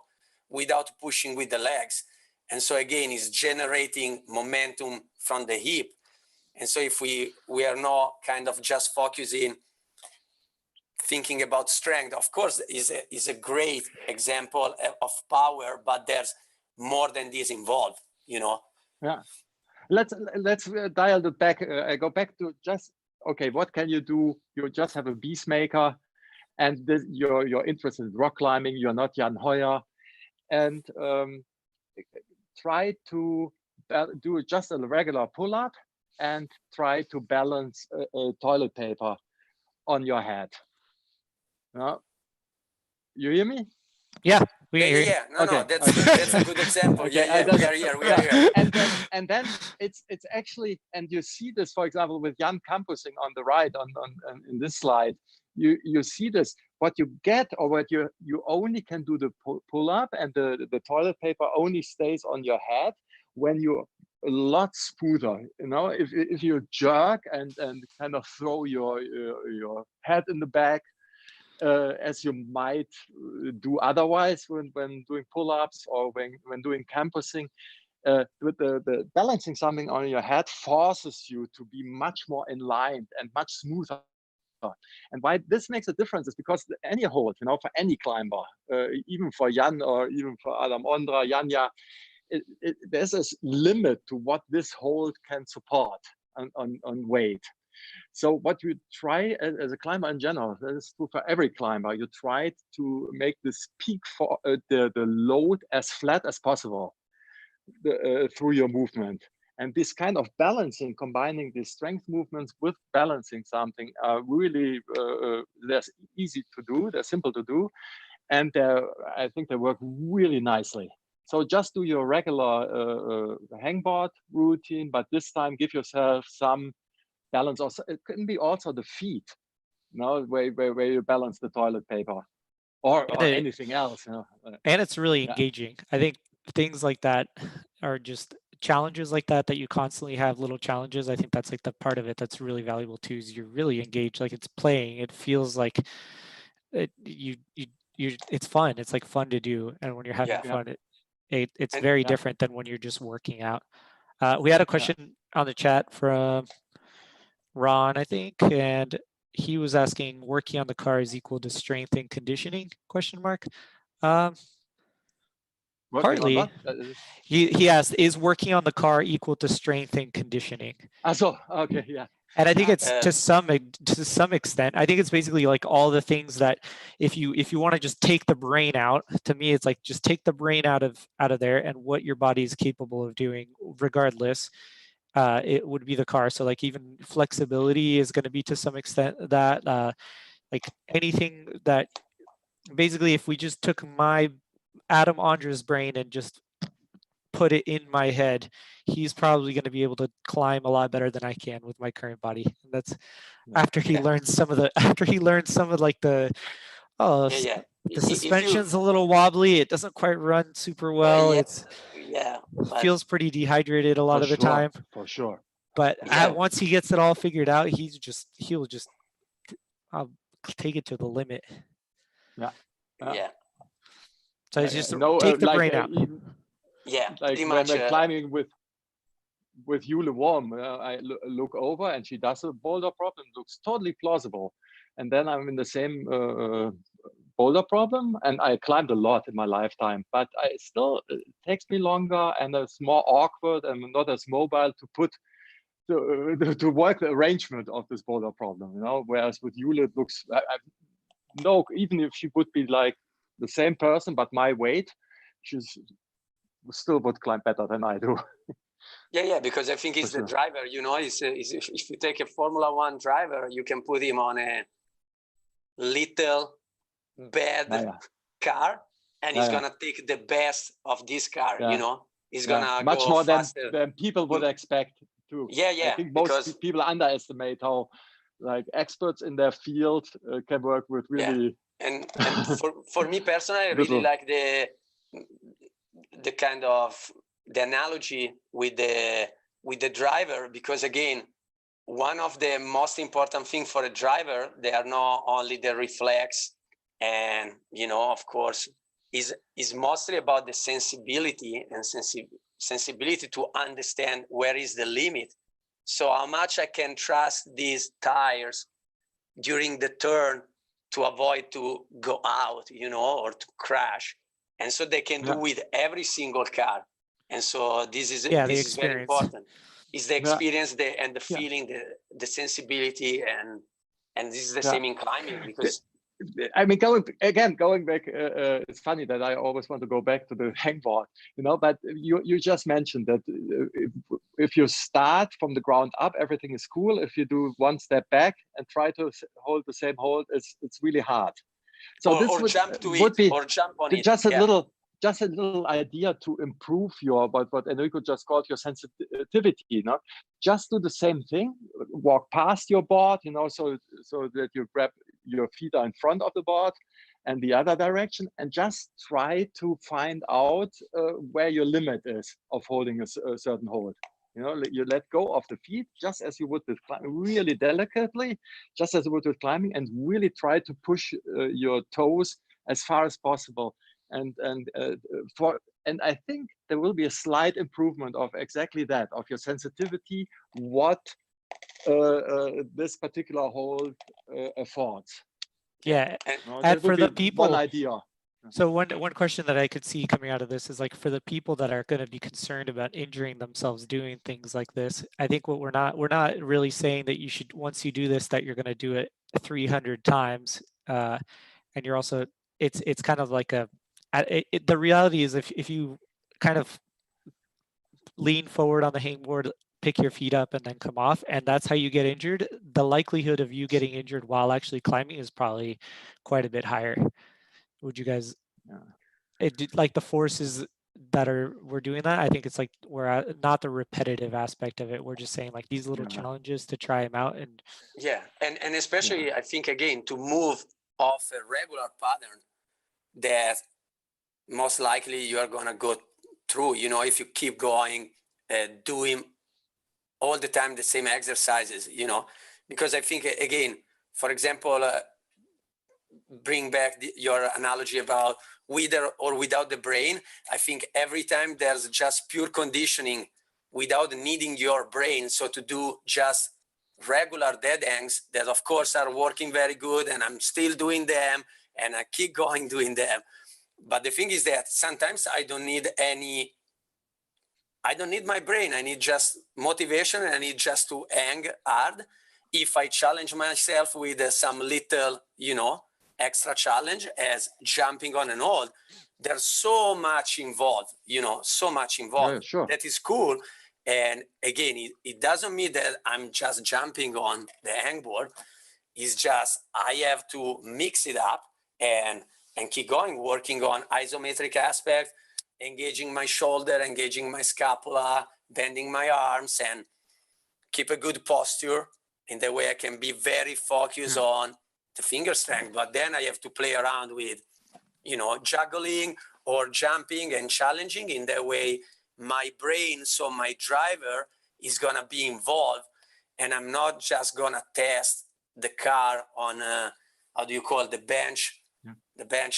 without pushing with the legs. And so again, he's generating momentum from the hip. And so if we are not kind of just focusing, thinking about strength, of course, is a great example of power, but there's more than this involved, Yeah. Let's dial it back. I go back to just, okay, what can you do? You just have a beastmaker, and you're interested in rock climbing. You're not Jan Hoyer, and try to do just a regular pull-up and try to balance a toilet paper on your head. You hear me? Yeah, we Yeah, can hear yeah, you. yeah. No, Okay, that's okay, that's a okay. good example. Okay, Yeah, yeah. We are here. We are yeah, here. and then it's actually, and you see this, for example, with Jan campusing on the right on in this slide. You see this. What you get, or what you only can do the pull up, and the toilet paper only stays on your head when you're a lot smoother. You know, if you jerk and kind of throw your head in the back, as you might do otherwise when doing pull-ups or when doing campusing. With the balancing something on your head forces you to be much more in line and much smoother. And why this makes a difference is because any hold, you know, for any climber, even for Jan or even for Adam Ondra, Janja, there's a limit to what this hold can support on weight. So what you try as a climber in general, that is true for every climber, you try to make this peak for the load as flat as possible through your movement. And this kind of balancing, combining the strength movements with balancing something, are really they're easy to do, they're simple to do, and I think they work really nicely. So just do your regular hangboard routine, but this time give yourself some balance. Also, it can be also the feet, you know, where you balance the toilet paper or anything else. You know? And it's really Yeah. engaging. I think things like that are just challenges like that you constantly have little challenges. I think that's like the part of it that's really valuable too, is you're really engaged. Like it's playing. It feels like it's fun. It's like fun to do. And when you're having Yeah. fun, it's And very different than when you're just working out. We had a question on the chat from Ron, I think, and he was asking, working on the car is equal to strength and conditioning, question mark. Partly. On He asked, is working on the car equal to strength and conditioning? So okay, yeah. And I think it's to some extent. I think it's basically like all the things that if you want to just take the brain out, to me it's like just take the brain out of there, and what your body is capable of doing regardless, it would be the car. So like even flexibility is going to be to some extent that like anything that basically, if we just took my Adam Ondra's brain and just put it in my head, he's probably going to be able to climb a lot better than I can with my current body. And that's after he learns some of like the the suspension's a little wobbly. It doesn't quite run super well. It's feels pretty dehydrated a lot of the time. For sure. But once he gets it all figured out, he'll just take it to the limit. Yeah. So it's just take the brain out. Like when we're climbing with Yule Worm, I look over and she does a boulder problem, looks totally plausible. And then I'm in the same boulder problem, and I climbed a lot in my lifetime, but it takes me longer, and it's more awkward and not as mobile to put to work the arrangement of this boulder problem, you know. Whereas with Yule, it looks no, even if she would be like the same person but my weight, she's still would climb better than I do. Yeah, because I think it's the driver, you know, if you take a Formula One driver, you can put him on a little bad car, and he's gonna take the best of this car, you know. He's gonna much go more faster than people would expect too. I think most people underestimate how like experts in their field can work with really and for me personally, I really like the kind of the analogy with the driver, because again, one of the most important things for a driver, they are not only the reflex, and you know, of course, is mostly about the sensibility and sensibility to understand where is the limit. So how much I can trust these tires during the turn to avoid to go out, you know, or to crash. And so they can do with every single car. And so this is very important. It's the experience, and the feeling, the sensibility, and this is the same in climbing, because I mean, going back, it's funny that I always want to go back to the hangboard, you know, but you just mentioned that if you start from the ground up, everything is cool. If you do one step back and try to hold the same hold, it's really hard. So or, this or would, jump to would it, be or jump on it. just a little idea to improve your, what Enrico just called your sensitivity, you know. Just do the same thing, walk past your board, you know, so that you grab your feet are in front of the board and the other direction, and just try to find out where your limit is of holding a certain hold. You know, you let go of the feet just as you would with climbing, really delicately, just as you would with climbing, and really try to push your toes as far as possible. And I think there will be a slight improvement of exactly that, of your sensitivity, what this particular hold affords. Yeah, No, and that would for be the people, one idea. so one question that I could see coming out of this is like, for the people that are going to be concerned about injuring themselves doing things like this, I think what we're not really saying that you should, once you do this, that you're going to do it 300 times, and you're also, it's kind of like the reality is if you kind of lean forward on the hangboard, pick your feet up, and then come off, and that's how you get injured, the likelihood of you getting injured while actually climbing is probably quite a bit higher. Would you guys, like the forces that we're doing that, I think it's like we're not the repetitive aspect of it, we're just saying like these little challenges to try them out. And and especially I think, again, to move off a regular pattern that most likely you are going to go through, you know, if you keep going doing all the time the same exercises, you know. Because I think, again, for example, bring back your analogy about with or without the brain. I think every time there's just pure conditioning without needing your brain, so to do just regular dead hangs that of course are working very good, and I'm still doing them and I keep going doing them. But the thing is that sometimes I don't need my brain. I need just motivation, and I need just to hang hard. If I challenge myself with some little, you know, extra challenge as jumping on an hold, there's so much involved, you know, so much involved. Yeah, sure. That is cool. And again, it doesn't mean that I'm just jumping on the hangboard. It's just I have to mix it up and keep going, working on isometric aspect, engaging my shoulder, engaging my scapula, bending my arms, and keep a good posture. In that way I can be very focused on the finger strength. But then I have to play around with, you know, juggling or jumping and challenging. In that way, my brain, so my driver, is going to be involved, and I'm not just going to test the car on how do you call it, the bench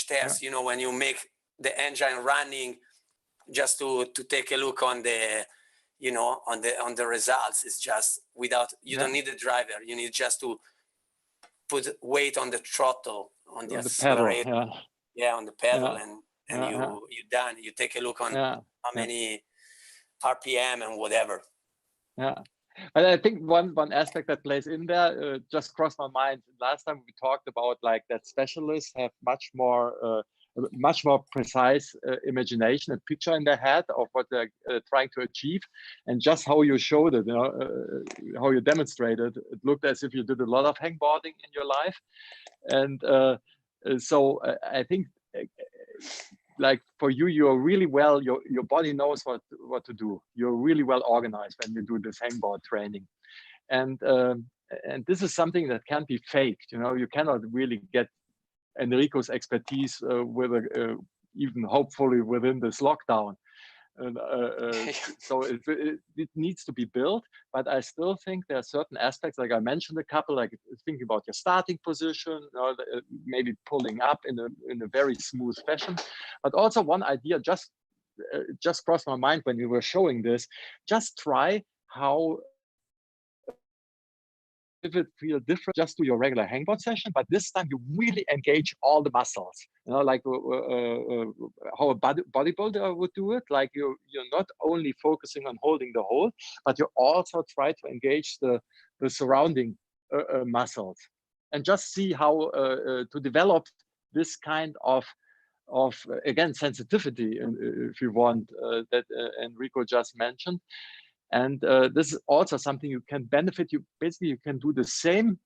test, you know, when you make the engine running just to take a look on the, you know, on the results. It's just without, you don't need the driver. You need just to put weight on the throttle, on the accelerator, pedal, on the pedal, and you're done. You take a look on how many RPM and whatever. But I think one aspect that plays in there just crossed my mind. Last time we talked about like that specialists have much more precise imagination and picture in their head of what they're trying to achieve, and just how you showed it, you know, how you demonstrated, it looked as if you did a lot of hangboarding in your life. And so I think like for you, you're really well, your body knows what to do. You're really well organized when you do this hangboard training. And this is something that can't be faked. You know, you cannot really get Enrico's expertise with even hopefully within this lockdown. So it needs to be built, but I still think there are certain aspects, like I mentioned a couple, like thinking about your starting position, maybe pulling up in a very smooth fashion. But also one idea just crossed my mind when you were showing this. Just try how if it feel different, just do your regular hangboard session, but this time you really engage all the muscles, you know, like how a bodybuilder would do it. Like you're not only focusing on holding the hold, but you also try to engage the surrounding muscles, and just see how to develop this kind of again sensitivity, if you want, that Enrico just mentioned. And this is also something you can benefit. You can do the same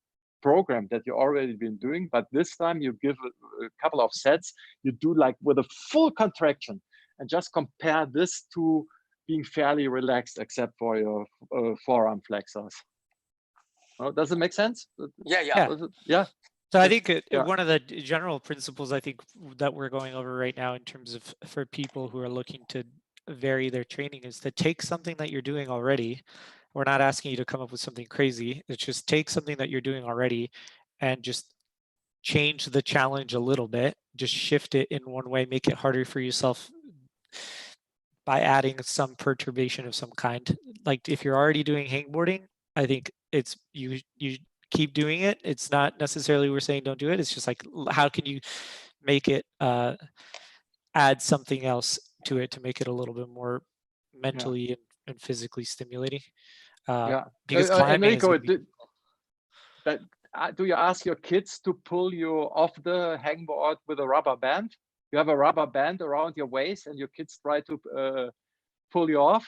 program that you already been doing, but this time you give a couple of sets, you do like with a full contraction, and just compare this to being fairly relaxed except for your forearm flexors. Oh, does it make sense? Yeah. So I think one of the general principles I think that we're going over right now in terms of for people who are looking to vary their training is to take something that you're doing already. We're not asking you to come up with something crazy. It's just take something that you're doing already and just change the challenge a little bit, just shift it in one way, make it harder for yourself by adding some perturbation of some kind. Like if you're already doing hangboarding, I think it's you keep doing it. It's not necessarily we're saying don't do it. It's just like how can you make it add something else to it to make it a little bit more mentally and physically stimulating. Because climbing Enrico, is do you ask your kids to pull you off the hangboard with a rubber band? You have a rubber band around your waist and your kids try to pull you off?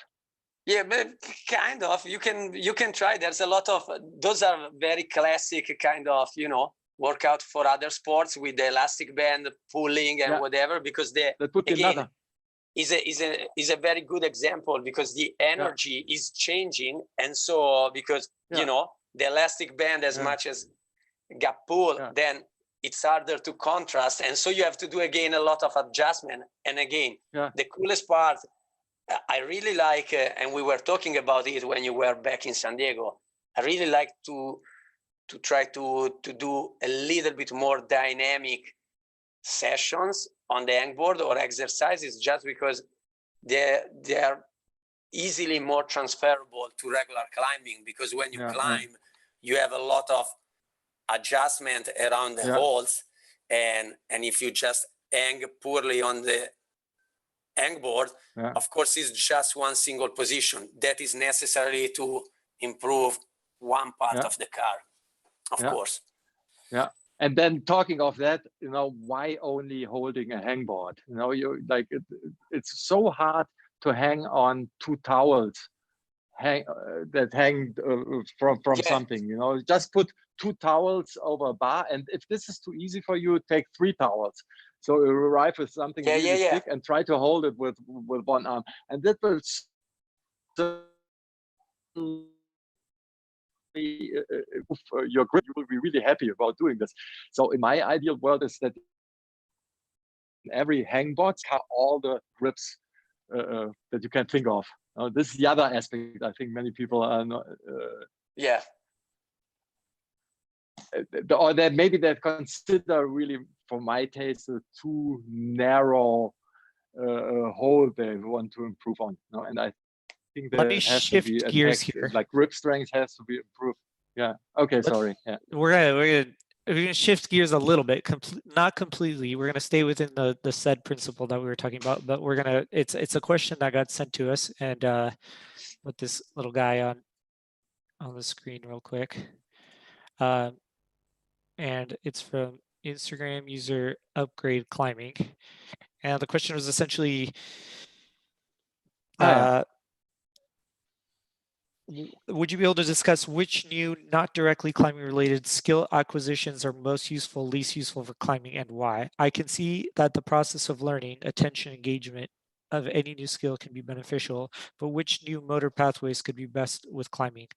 Yeah, but kind of. You can try. There's a lot of those are very classic kind of workout for other sports with the elastic band pulling and whatever, because again is a very good example because the energy is changing, and so because the elastic band as much as got pulled, then it's harder to contrast, and so you have to do again a lot of adjustment. And again, the coolest part I really like, and we were talking about it when you were back in San Diego, I really like to try to do a little bit more dynamic sessions on the hangboard or exercises, just because they're easily more transferable to regular climbing, because when you climb, you have a lot of adjustment around the holds, and if you just hang poorly on the hangboard, of course, it's just one single position that is necessary to improve one part of the car, of course. Yeah. And then talking of that, why only holding a hangboard? You like it's so hard to hang on two towels that hang from something. Just put two towels over a bar, and if this is too easy for you, take three towels. So you arrive with something really big and try to hold it with one arm, and that will your grip. You will be really happy about doing this. So in my ideal world is that every hangboard have all the grips that you can think of. This is the other aspect I think many people are not. Or that maybe they consider really, for my taste, a too narrow hole they want to improve on. And I think there has to be gears here. Like grip strength has to be improved. Yeah. Okay. Sorry. Yeah. We're gonna shift gears a little bit, not completely. We're gonna stay within the said principle that we were talking about, but we're gonna. It's a question that got sent to us, and put this little guy on the screen real quick. And it's from Instagram user Upgrade Climbing, and the question was essentially, would you be able to discuss which new, not directly climbing related skill acquisitions are most useful, least useful for climbing, and why? I can see that the process of learning, attention engagement of any new skill can be beneficial, but which new motor pathways could be best with climbing?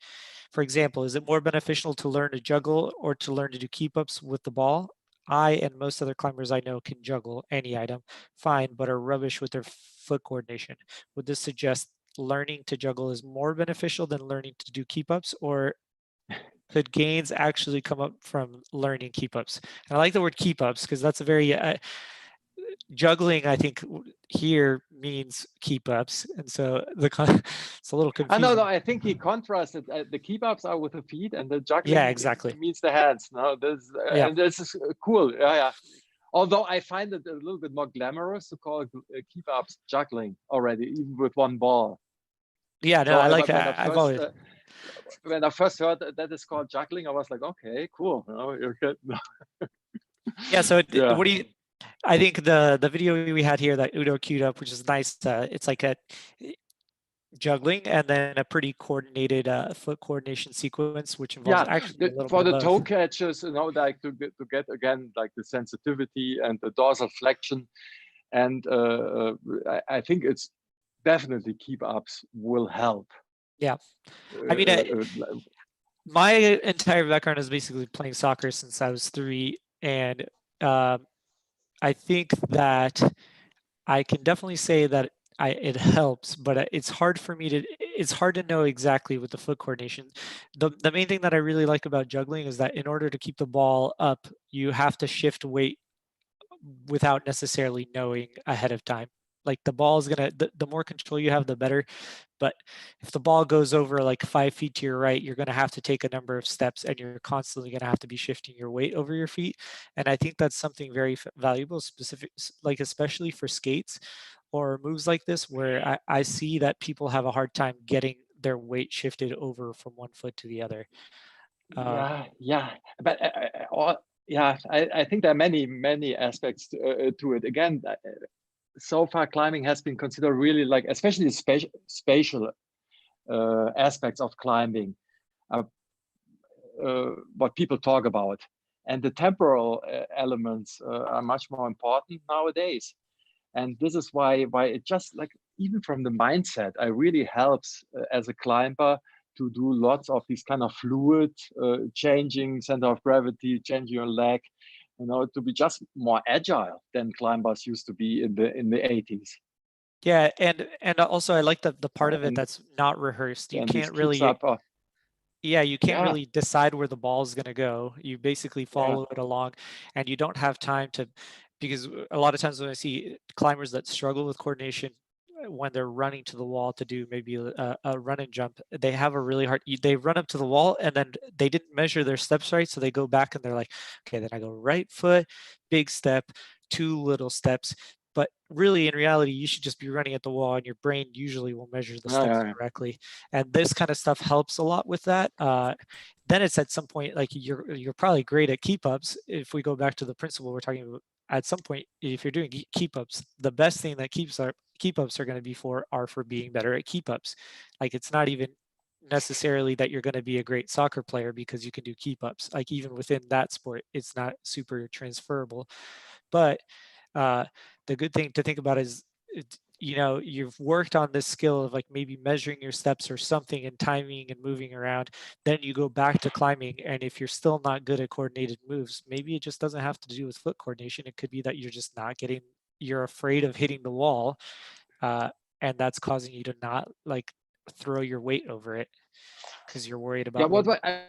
For example, is it more beneficial to learn to juggle or to learn to do keep-ups with the ball? I and most other climbers I know can juggle any item fine, but are rubbish with their foot coordination. Would this suggest learning to juggle is more beneficial than learning to do keep-ups, or could gains actually come up from learning keep-ups? And I like the word keep-ups because that's a very juggling, I think, here means keep-ups, and so it's a little confusing. No, I think he contrasted the keep-ups are with the feet, and the juggling exactly means the hands. No, and this is cool. Yeah. Although I find it a little bit more glamorous to call keep-ups juggling already, even with one ball. Yeah, no, I like that. When I first heard that is called juggling, I was like, okay, cool. You're good. Yeah. So what do you? I think the video we had here that Udo queued up, which is nice. It's like juggling, and then a pretty coordinated foot coordination sequence, which involves actually a little for bit the of toe both. catches, like to get again like the sensitivity and the dorsal flexion, and I think it's definitely keep ups will help. Yeah, I mean, my entire background is basically playing soccer since I was 3, and I think that I can definitely say that it helps, but it's hard for me to. It's hard to know exactly with the foot coordination. The main thing that I really like about juggling is that in order to keep the ball up, you have to shift weight without necessarily knowing ahead of time. Like the ball is gonna, the more control you have, the better. But if the ball goes over like 5 feet to your right, you're gonna have to take a number of steps, and you're constantly gonna have to be shifting your weight over your feet. And I think that's something very valuable, specific, like especially for skates or moves like this, where I see that people have a hard time getting their weight shifted over from one foot to the other. Yeah, but I think there are many aspects to it. Again, so far climbing has been considered really like, especially spatial aspects of climbing, what people talk about, and the temporal elements are much more important nowadays. And this is why it just like, even from the mindset, it really helps as a climber to do lots of these kind of fluid changing center of gravity, changing your leg, to be just more agile than climbers used to be in the 80s. Yeah, and also I like the part of it And that's not rehearsed. You then this can't keeps really, up. yeah, you can't Yeah, really decide where the ball is going to go. You basically yeah, follow it along, and you don't have time to, because a lot of times when I see climbers that struggle with coordination when they're running to the wall to do maybe a run and jump, they have a really hard, they run up to the wall and then they didn't measure their steps right. So they go back and they're like, okay, then I go right foot, big step, 2 little steps. But really, in reality, you should just be running at the wall, and your brain usually will measure the steps yeah. correctly. And this kind of stuff helps a lot with that. Then it's at some point like you're probably great at keep ups. If we go back to the principle we're talking about, at some point, if you're doing keep ups, the best thing that keep ups are going to be for being better at keep ups. Like it's not even necessarily that you're going to be a great soccer player because you can do keep ups. Like even within that sport, it's not super transferable. But the good thing to think about is, you've worked on this skill of like maybe measuring your steps or something and timing and moving around. Then you go back to climbing, and if you're still not good at coordinated moves, maybe it just doesn't have to do with foot coordination. It could be that you're afraid of hitting the wall, and that's causing you to not like throw your weight over it because you're worried Yeah, about what. I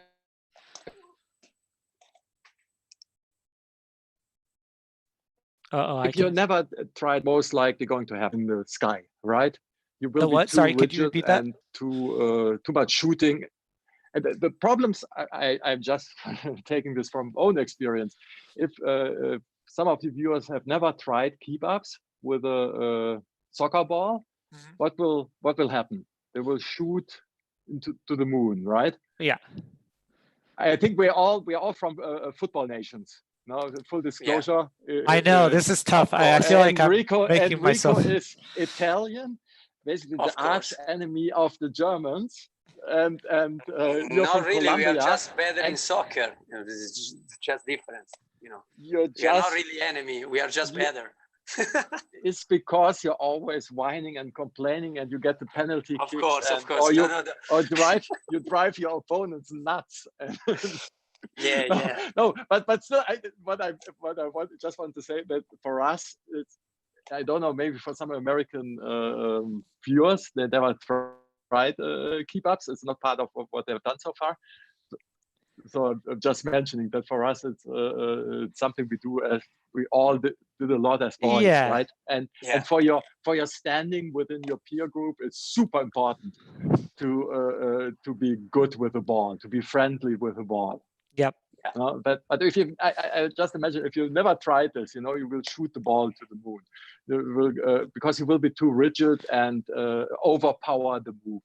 if you can. never tried, most likely going to have in the sky, right? You will The be what? too Sorry, could you rigid repeat that? and too much shooting. And the problems, I'm just taking this from own experience. If some of the viewers have never tried keep ups with a soccer ball, Mhm. what will happen? They will shoot to the moon, right? Yeah. I think we're all from football nations. No, full Yeah. disclosure. I know this is tough. I feel like I'm making Enrico myself. is Italian, basically the Of arch course. enemy of the Germans, and you're Not from really. We are Colombia, just better in and soccer. This is just difference. you're We are not just really enemy. We are just you, better. it's because you're always whining and complaining, and you get the penalty Of kicks, course, of and course. No, no. or drive your opponents nuts. Yeah, no, yeah. no, but still, what I just want to say that for us, it's, I don't know, maybe for some American viewers, they never tried keep ups. It's not part of what they've done so far. So I'm just mentioning that for us, it's something we do, as we all did a lot as boys, Yeah. right? And for your standing within your peer group, it's super important to be good with the ball, to be friendly with the ball. Yep. But if you, I just imagine if you never tried this, you will shoot the ball to the moon. You will, because you will be too rigid and overpower the move.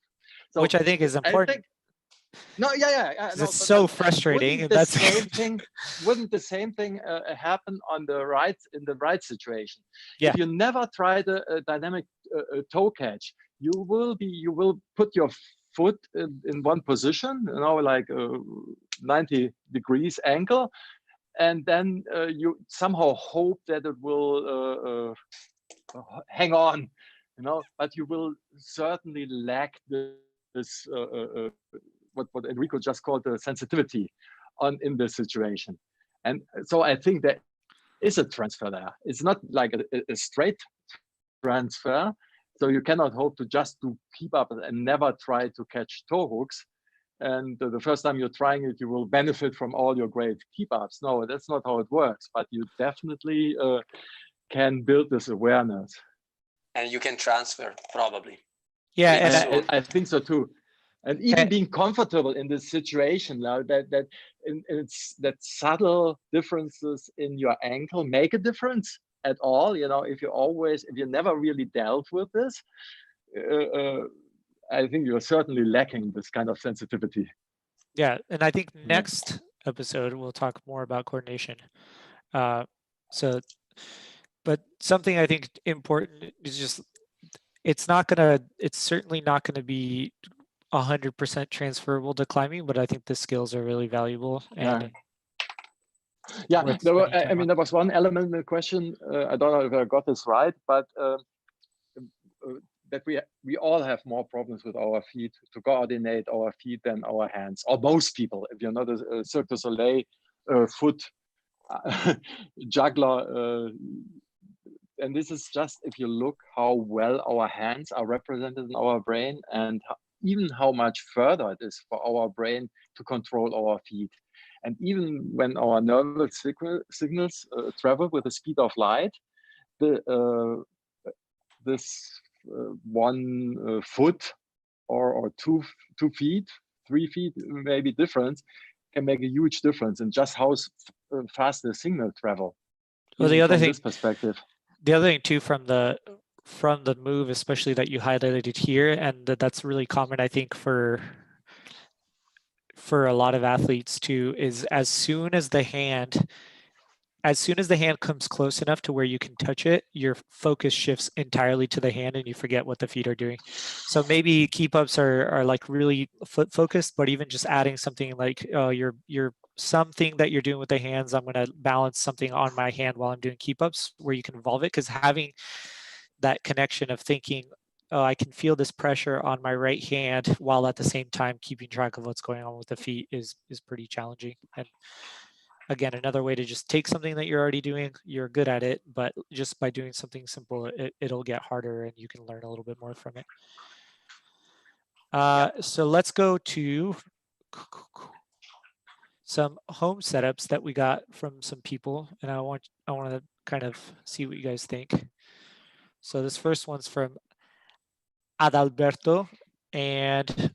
So Which I think is I important. think, no, yeah. Because No, it's so frustrating, and that's wouldn't the same thing happen on the right, in the right situation? Yeah. If you never tried a dynamic toe catch, you will put your foot in one position, like 90 degrees angle, and then you somehow hope that it will hang on, but you will certainly lack this what Enrico just called the sensitivity in this situation. And so I think there is a transfer there. It's not like a straight transfer. So you cannot hope to just do keep up and never try to catch toe hooks. And the first time you're trying it, you will benefit from all your great keep ups. No, that's not how it works. But you definitely can build this awareness. And you can transfer probably. Yeah, and I think so too. And even being comfortable in this situation, that subtle differences in your ankle make a difference at all. If you never really dealt with this, I think you're certainly lacking this kind of sensitivity. Yeah, and I think next episode we'll talk more about coordination. But something I think important is just it's certainly not gonna be 100% transferable to climbing, but I think the skills are really valuable. And there was one element in the question. I don't know if I got this right, but that we all have more problems with our feet to coordinate our feet than our hands, or most people. If you're not a Cirque du Soleil foot juggler, and this is just if you look how well our hands are represented in our brain, and even how much further it is for our brain to control our feet. And even when our nervous signals travel with the speed of light, this one foot or 2 feet, 3 feet, maybe difference, can make a huge difference in just how fast the signal travel. Well, the other thing, this perspective. The other thing too, from the move, especially that you highlighted here, and that's really common, I think, for a lot of athletes too, is as soon as the hand comes close enough to where you can touch it, your focus shifts entirely to the hand and you forget what the feet are doing. So maybe keep ups are like really foot focused, but even just adding something like you're something that you're doing with the hands, I'm going to balance something on my hand while I'm doing keep ups, where you can involve it, because having that connection of thinking, oh, I can feel this pressure on my right hand while at the same time keeping track of what's going on with the feet is pretty challenging. And again, another way to just take something that you're already doing, you're good at it, but just by doing something simple, it'll get harder and you can learn a little bit more from it. So let's go to some home setups that we got from some people, and I want to kind of see what you guys think. So this first one's from Adalberto, and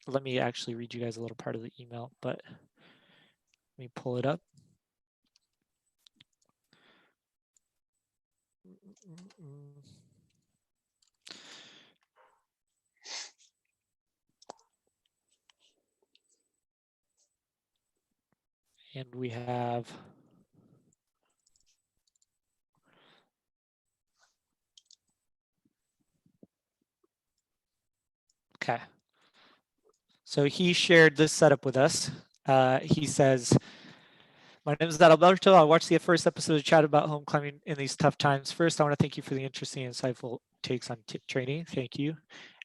let me actually read you guys a little part of the email, but let me pull it up. And we have okay. So he shared this setup with us. He says, my name is Adalberto. I watched the first episode of Chat about home climbing in these tough times. First, I want to thank you for the interesting and insightful takes on training. Thank you.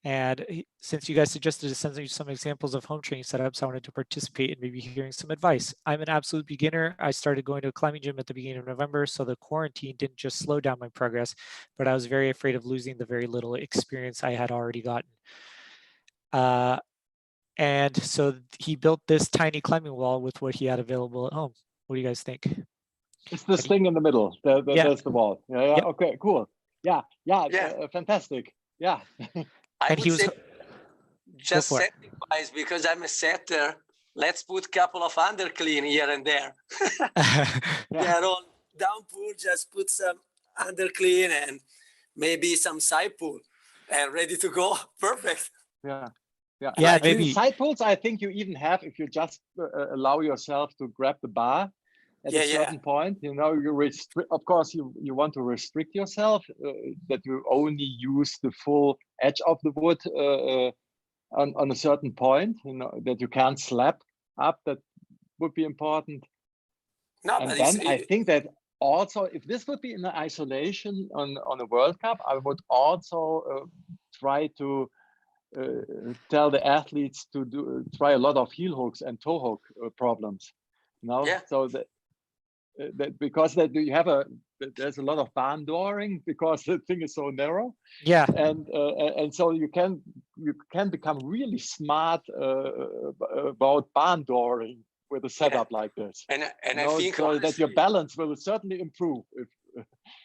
And since you guys suggested to send me some examples of home training setups, I wanted to participate in maybe hearing some advice. I'm an absolute beginner. I started going to a climbing gym at the beginning of November, so the quarantine didn't just slow down my progress, but I was very afraid of losing the very little experience I had already gotten. And so he built this tiny climbing wall with what he had available at home. What do you guys think? It's this thing in the middle. There's the wall. Yeah. Yep. Okay. Cool. Yeah. Fantastic. Yeah. I and would he was say just setting-wise, because I'm a setter, let's put a couple of underclean here and there. They're all down pull, just put some underclean and maybe some side pull and ready to go. Perfect. Yeah. Maybe side pulls, I think you even have if you just allow yourself to grab the bar at a certain point. You know, you restrict. Of course, you want to restrict yourself that you only use the full edge of the wood on a certain point. You know, that you can't slap up. That would be important. No, And but then I think that also, if this would be in isolation on a World Cup, I would also try to tell the athletes to try a lot of heel hooks and toe hook problems. You know, so that because that you have there's a lot of barn dooring because the thing is so narrow. Yeah. And so you can become really smart about barn dooring with a setup like this. And I think so honestly, that your balance will certainly improve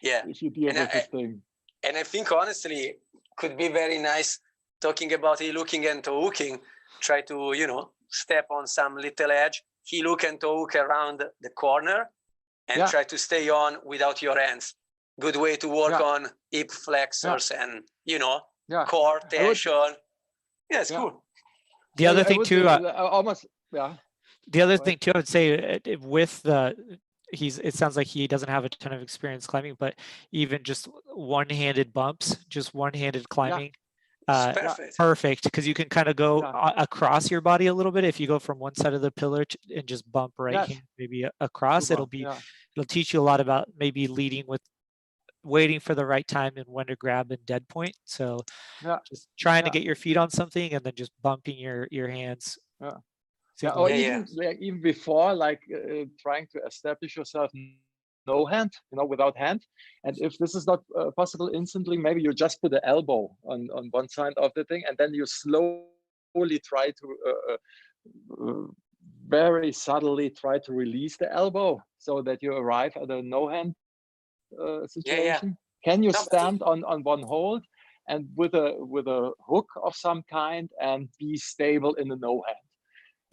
if you deal with this thing. And I think honestly could be very nice talking about heel hooking and toe hooking. Try to, you know, step on some little edge, heel hook and toe hook around the corner, and try to stay on without your hands. Good way to work on hip flexors and, you know, core tension. It's cool. The other thing too, the other thing too, I would say with it sounds like he doesn't have a ton of experience climbing, but even just one-handed bumps, just one-handed climbing, perfect, because you can kind of go across your body a little bit. If you go from one side of the pillar and just bump right hand, maybe across, it'll teach you a lot about maybe leading with waiting for the right time and when to grab and dead point. So just trying to get your feet on something and then just bumping your hands. Or even before, like trying to establish yourself no hand, you know, without hand. And if this is not possible instantly, maybe you just put the elbow on one side of the thing, and then you slowly try to very subtly try to release the elbow so that you arrive at a no hand situation. Can you stand on one hold and with a hook of some kind and be stable in the no hand?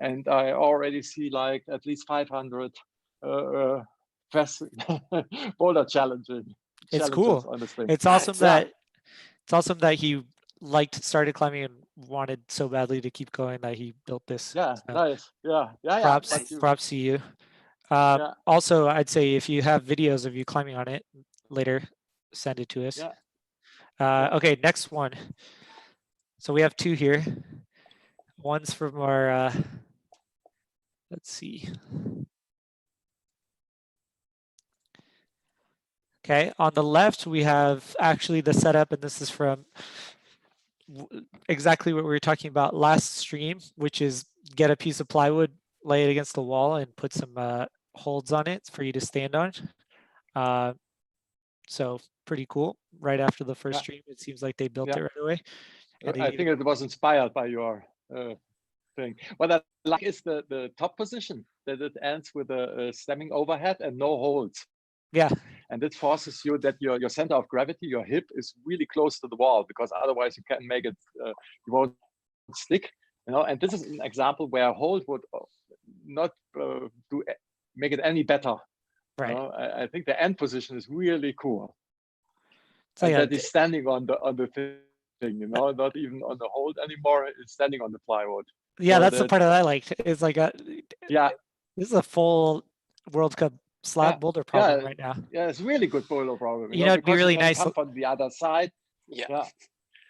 And I already see like at least 500 boulder challenges. It's cool. On this thing. It's awesome that he started climbing and wanted so badly to keep going that he built this. Nice. Props to you. Also, I'd say if you have videos of you climbing on it later, send it to us. Okay, next one. So we have two here. One's from our let's see. Okay, on the left, we have actually the setup, and this is from exactly what we were talking about last stream, which is get a piece of plywood, lay it against the wall, and put some holds on it for you to stand on. So pretty cool. Right after the first stream, it seems like they built it right away. And I think it was inspired by your thing. What I like is the top position, that it ends with a stemming overhead and no holds. And it forces you that your center of gravity, your hip, is really close to the wall, because otherwise you can't make it, you won't stick. You know, and this is an example where a hold would not make it any better. Right. You know? I think the end position is really cool. So and that is standing on the thing, you know, not even on the hold anymore. It's standing on the plywood. Yeah, so that's the part that I liked. It's like this is a full World Cup slab boulder problem right now. Yeah, it's really good boulder problem. You know, it'd be really nice. Come from the other side.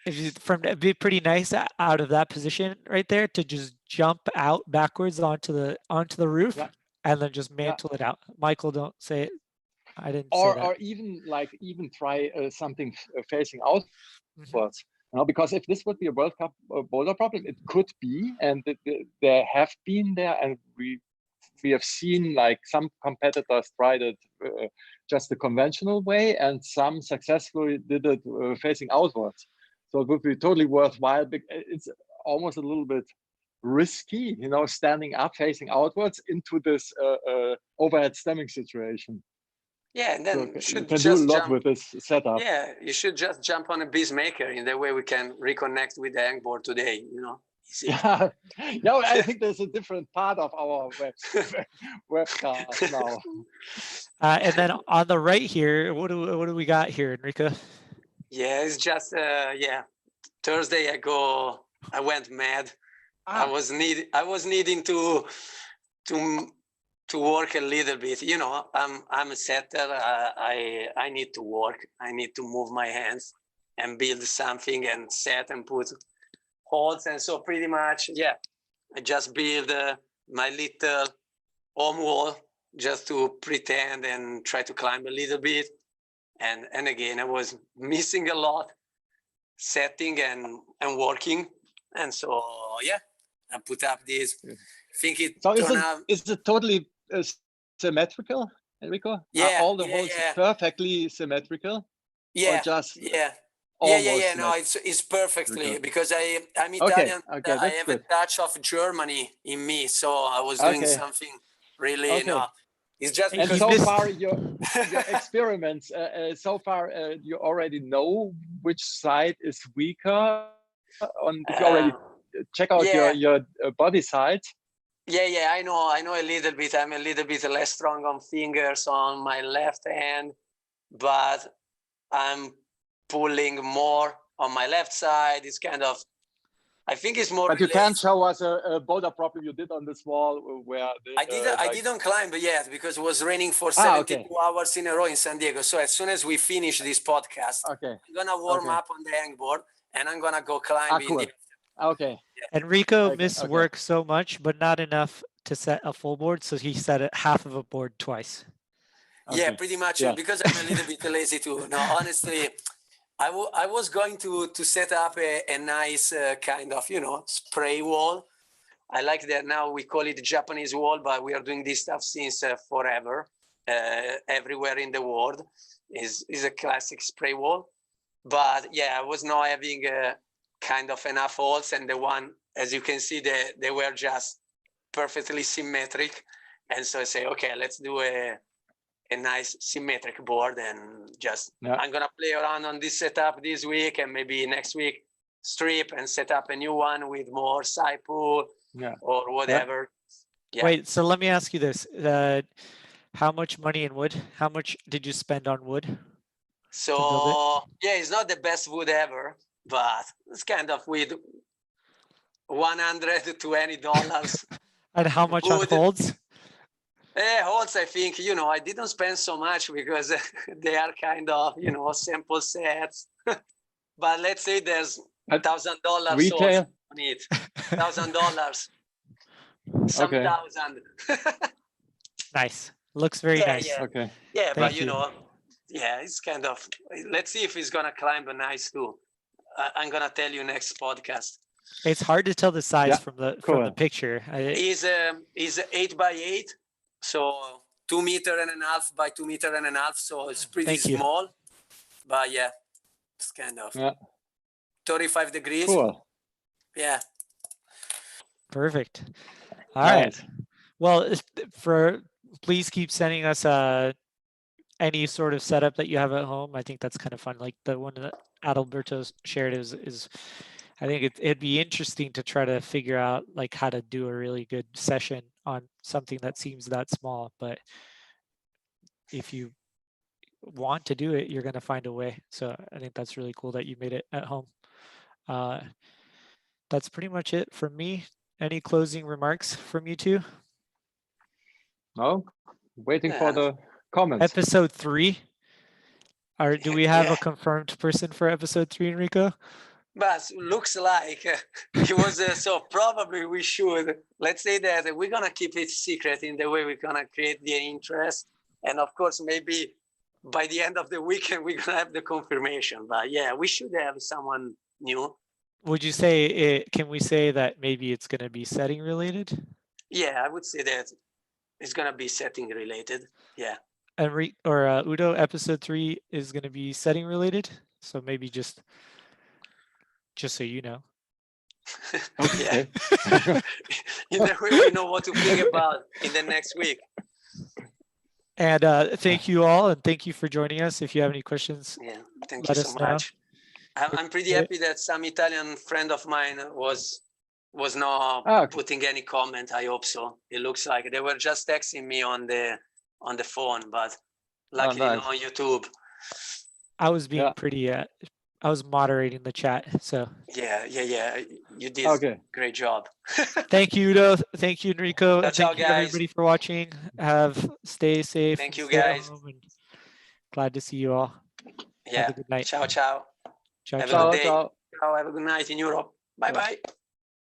It'd be pretty nice out of that position right there to just jump out backwards onto the roof and then just mantle it out. Michael, don't say it. I didn't say that. Or even try something facing outwards. You know, because if this would be a World Cup boulder problem, it could be, and there have been there, and we have seen like some competitors tried it just the conventional way, and some successfully did it facing outwards. So it would be totally worthwhile. It's almost a little bit risky, you know, standing up facing outwards into this overhead stemming situation. Yeah, and then you can do a lot with this setup. Yeah, you should just jump on a Beastmaker. In that way, we can reconnect with the hangboard today. You know. No, I think there's a different part of our webcast now. And then on the right here, what do we got here, Enrico? Yeah, it's just Thursday I went mad. I was needing to work a little bit. You know, I'm a setter. I need to work. I need to move my hands and build something and set and put holds. And so pretty much, yeah, I just build my little home wall just to pretend and try to climb a little bit. And again, I was missing a lot, setting and working. And so, yeah, I put up this. I think it So turned out. is it totally symmetrical, Enrico? Yeah, Are all the yeah, holes yeah. perfectly symmetrical? Yeah, Or just yeah. almost No, it's perfectly symmetrical? because I'm Italian. Okay, I that's have good. a touch of Germany in me, so I was doing Okay. something really, Okay. it's just And And because he so missed- far, your experiments, so far, you already know which side is weaker. Did you already check out yeah. your body side? Yeah, I know a little bit. I'm a little bit less strong on fingers on my left hand, but I'm pulling more on my left side. It's kind of, I think it's more. But you can't show us a boulder problem you did on this wall where I didn't climb yet because it was raining for okay. 72 hours in a row in San Diego. So as soon as we finish this podcast, Okay. I'm gonna warm up on the hangboard and I'm gonna go climb in Cool. the. Okay. Enrico missed work so much, but not enough to set a full board. So he set it half of a board twice. Yeah, pretty much. Yeah. Because I'm a little bit lazy too. No, honestly, I was going to set up a nice kind of, spray wall. I like that now we call it Japanese wall, but we are doing this stuff since forever, everywhere in the world is a classic spray wall. But yeah, I was not having kind of enough holes, and the one, as you can see, they were just perfectly symmetric. And so I say, okay, let's do a nice symmetric board and just, I'm gonna play around on this setup this week, and maybe next week strip and set up a new one with more side pull or whatever. Yeah. Wait, so let me ask you this. How much money in wood? How much did you spend on wood? So yeah, it's not the best wood ever, but it's kind of with $120. And how much on holds? Holds, I think, I didn't spend so much because they are kind of, sample sets. But let's say there's $1,000 retail on it. $1,000. Some thousand. Nice. Looks very nice. Yeah. Okay. Yeah, Thank but you. it's kind of, let's see if he's gonna climb a nice too. I'm gonna tell you next podcast. It's hard to tell the size from the picture. Is 8x8, so 2.5 meters by 2.5 meters. So it's pretty small. But yeah, it's kind of 35 degrees. Cool. Yeah. Perfect. All right. Well, please keep sending us any sort of setup that you have at home. I think that's kind of fun. Like the one that Adalberto shared is I think it'd be interesting to try to figure out like how to do a really good session on something that seems that small. But if you want to do it, you're going to find a way. So I think that's really cool that you made it at home. That's pretty much it from me. Any closing remarks from you two? No, waiting for the comments. Episode 3. Do we have a confirmed person for episode 3, Enrico? But looks like it was so probably we should. Let's say that we're gonna keep it secret in the way we're gonna create the interest, and of course maybe by the end of the weekend we're gonna have the confirmation. But yeah, we should have someone new. Would you say it? Can we say that maybe it's gonna be setting related? Yeah, I would say that it's gonna be setting related. Yeah. Udo, episode 3 is gonna be setting related. So maybe just so you know. Okay. In the way we know what to think about in the next week. And thank you all, and thank you for joining us. If you have any questions, thank you so much. I'm pretty happy that some Italian friend of mine was not putting any comment. I hope so. It looks like they were just texting me on the phone, but luckily not on YouTube. I was being pretty I was moderating the chat. So Yeah. You did Okay. great job. thank you, Udo. Thank you, Enrico. Ciao, And ciao, thank you, guys. everybody, for watching. Stay safe. Thank you, stay at guys. home, and glad to see you all. Yeah. Have a good night. Ciao. Ciao, Have a ciao. good day. Ciao. Ciao. Have a good night in Europe. Bye.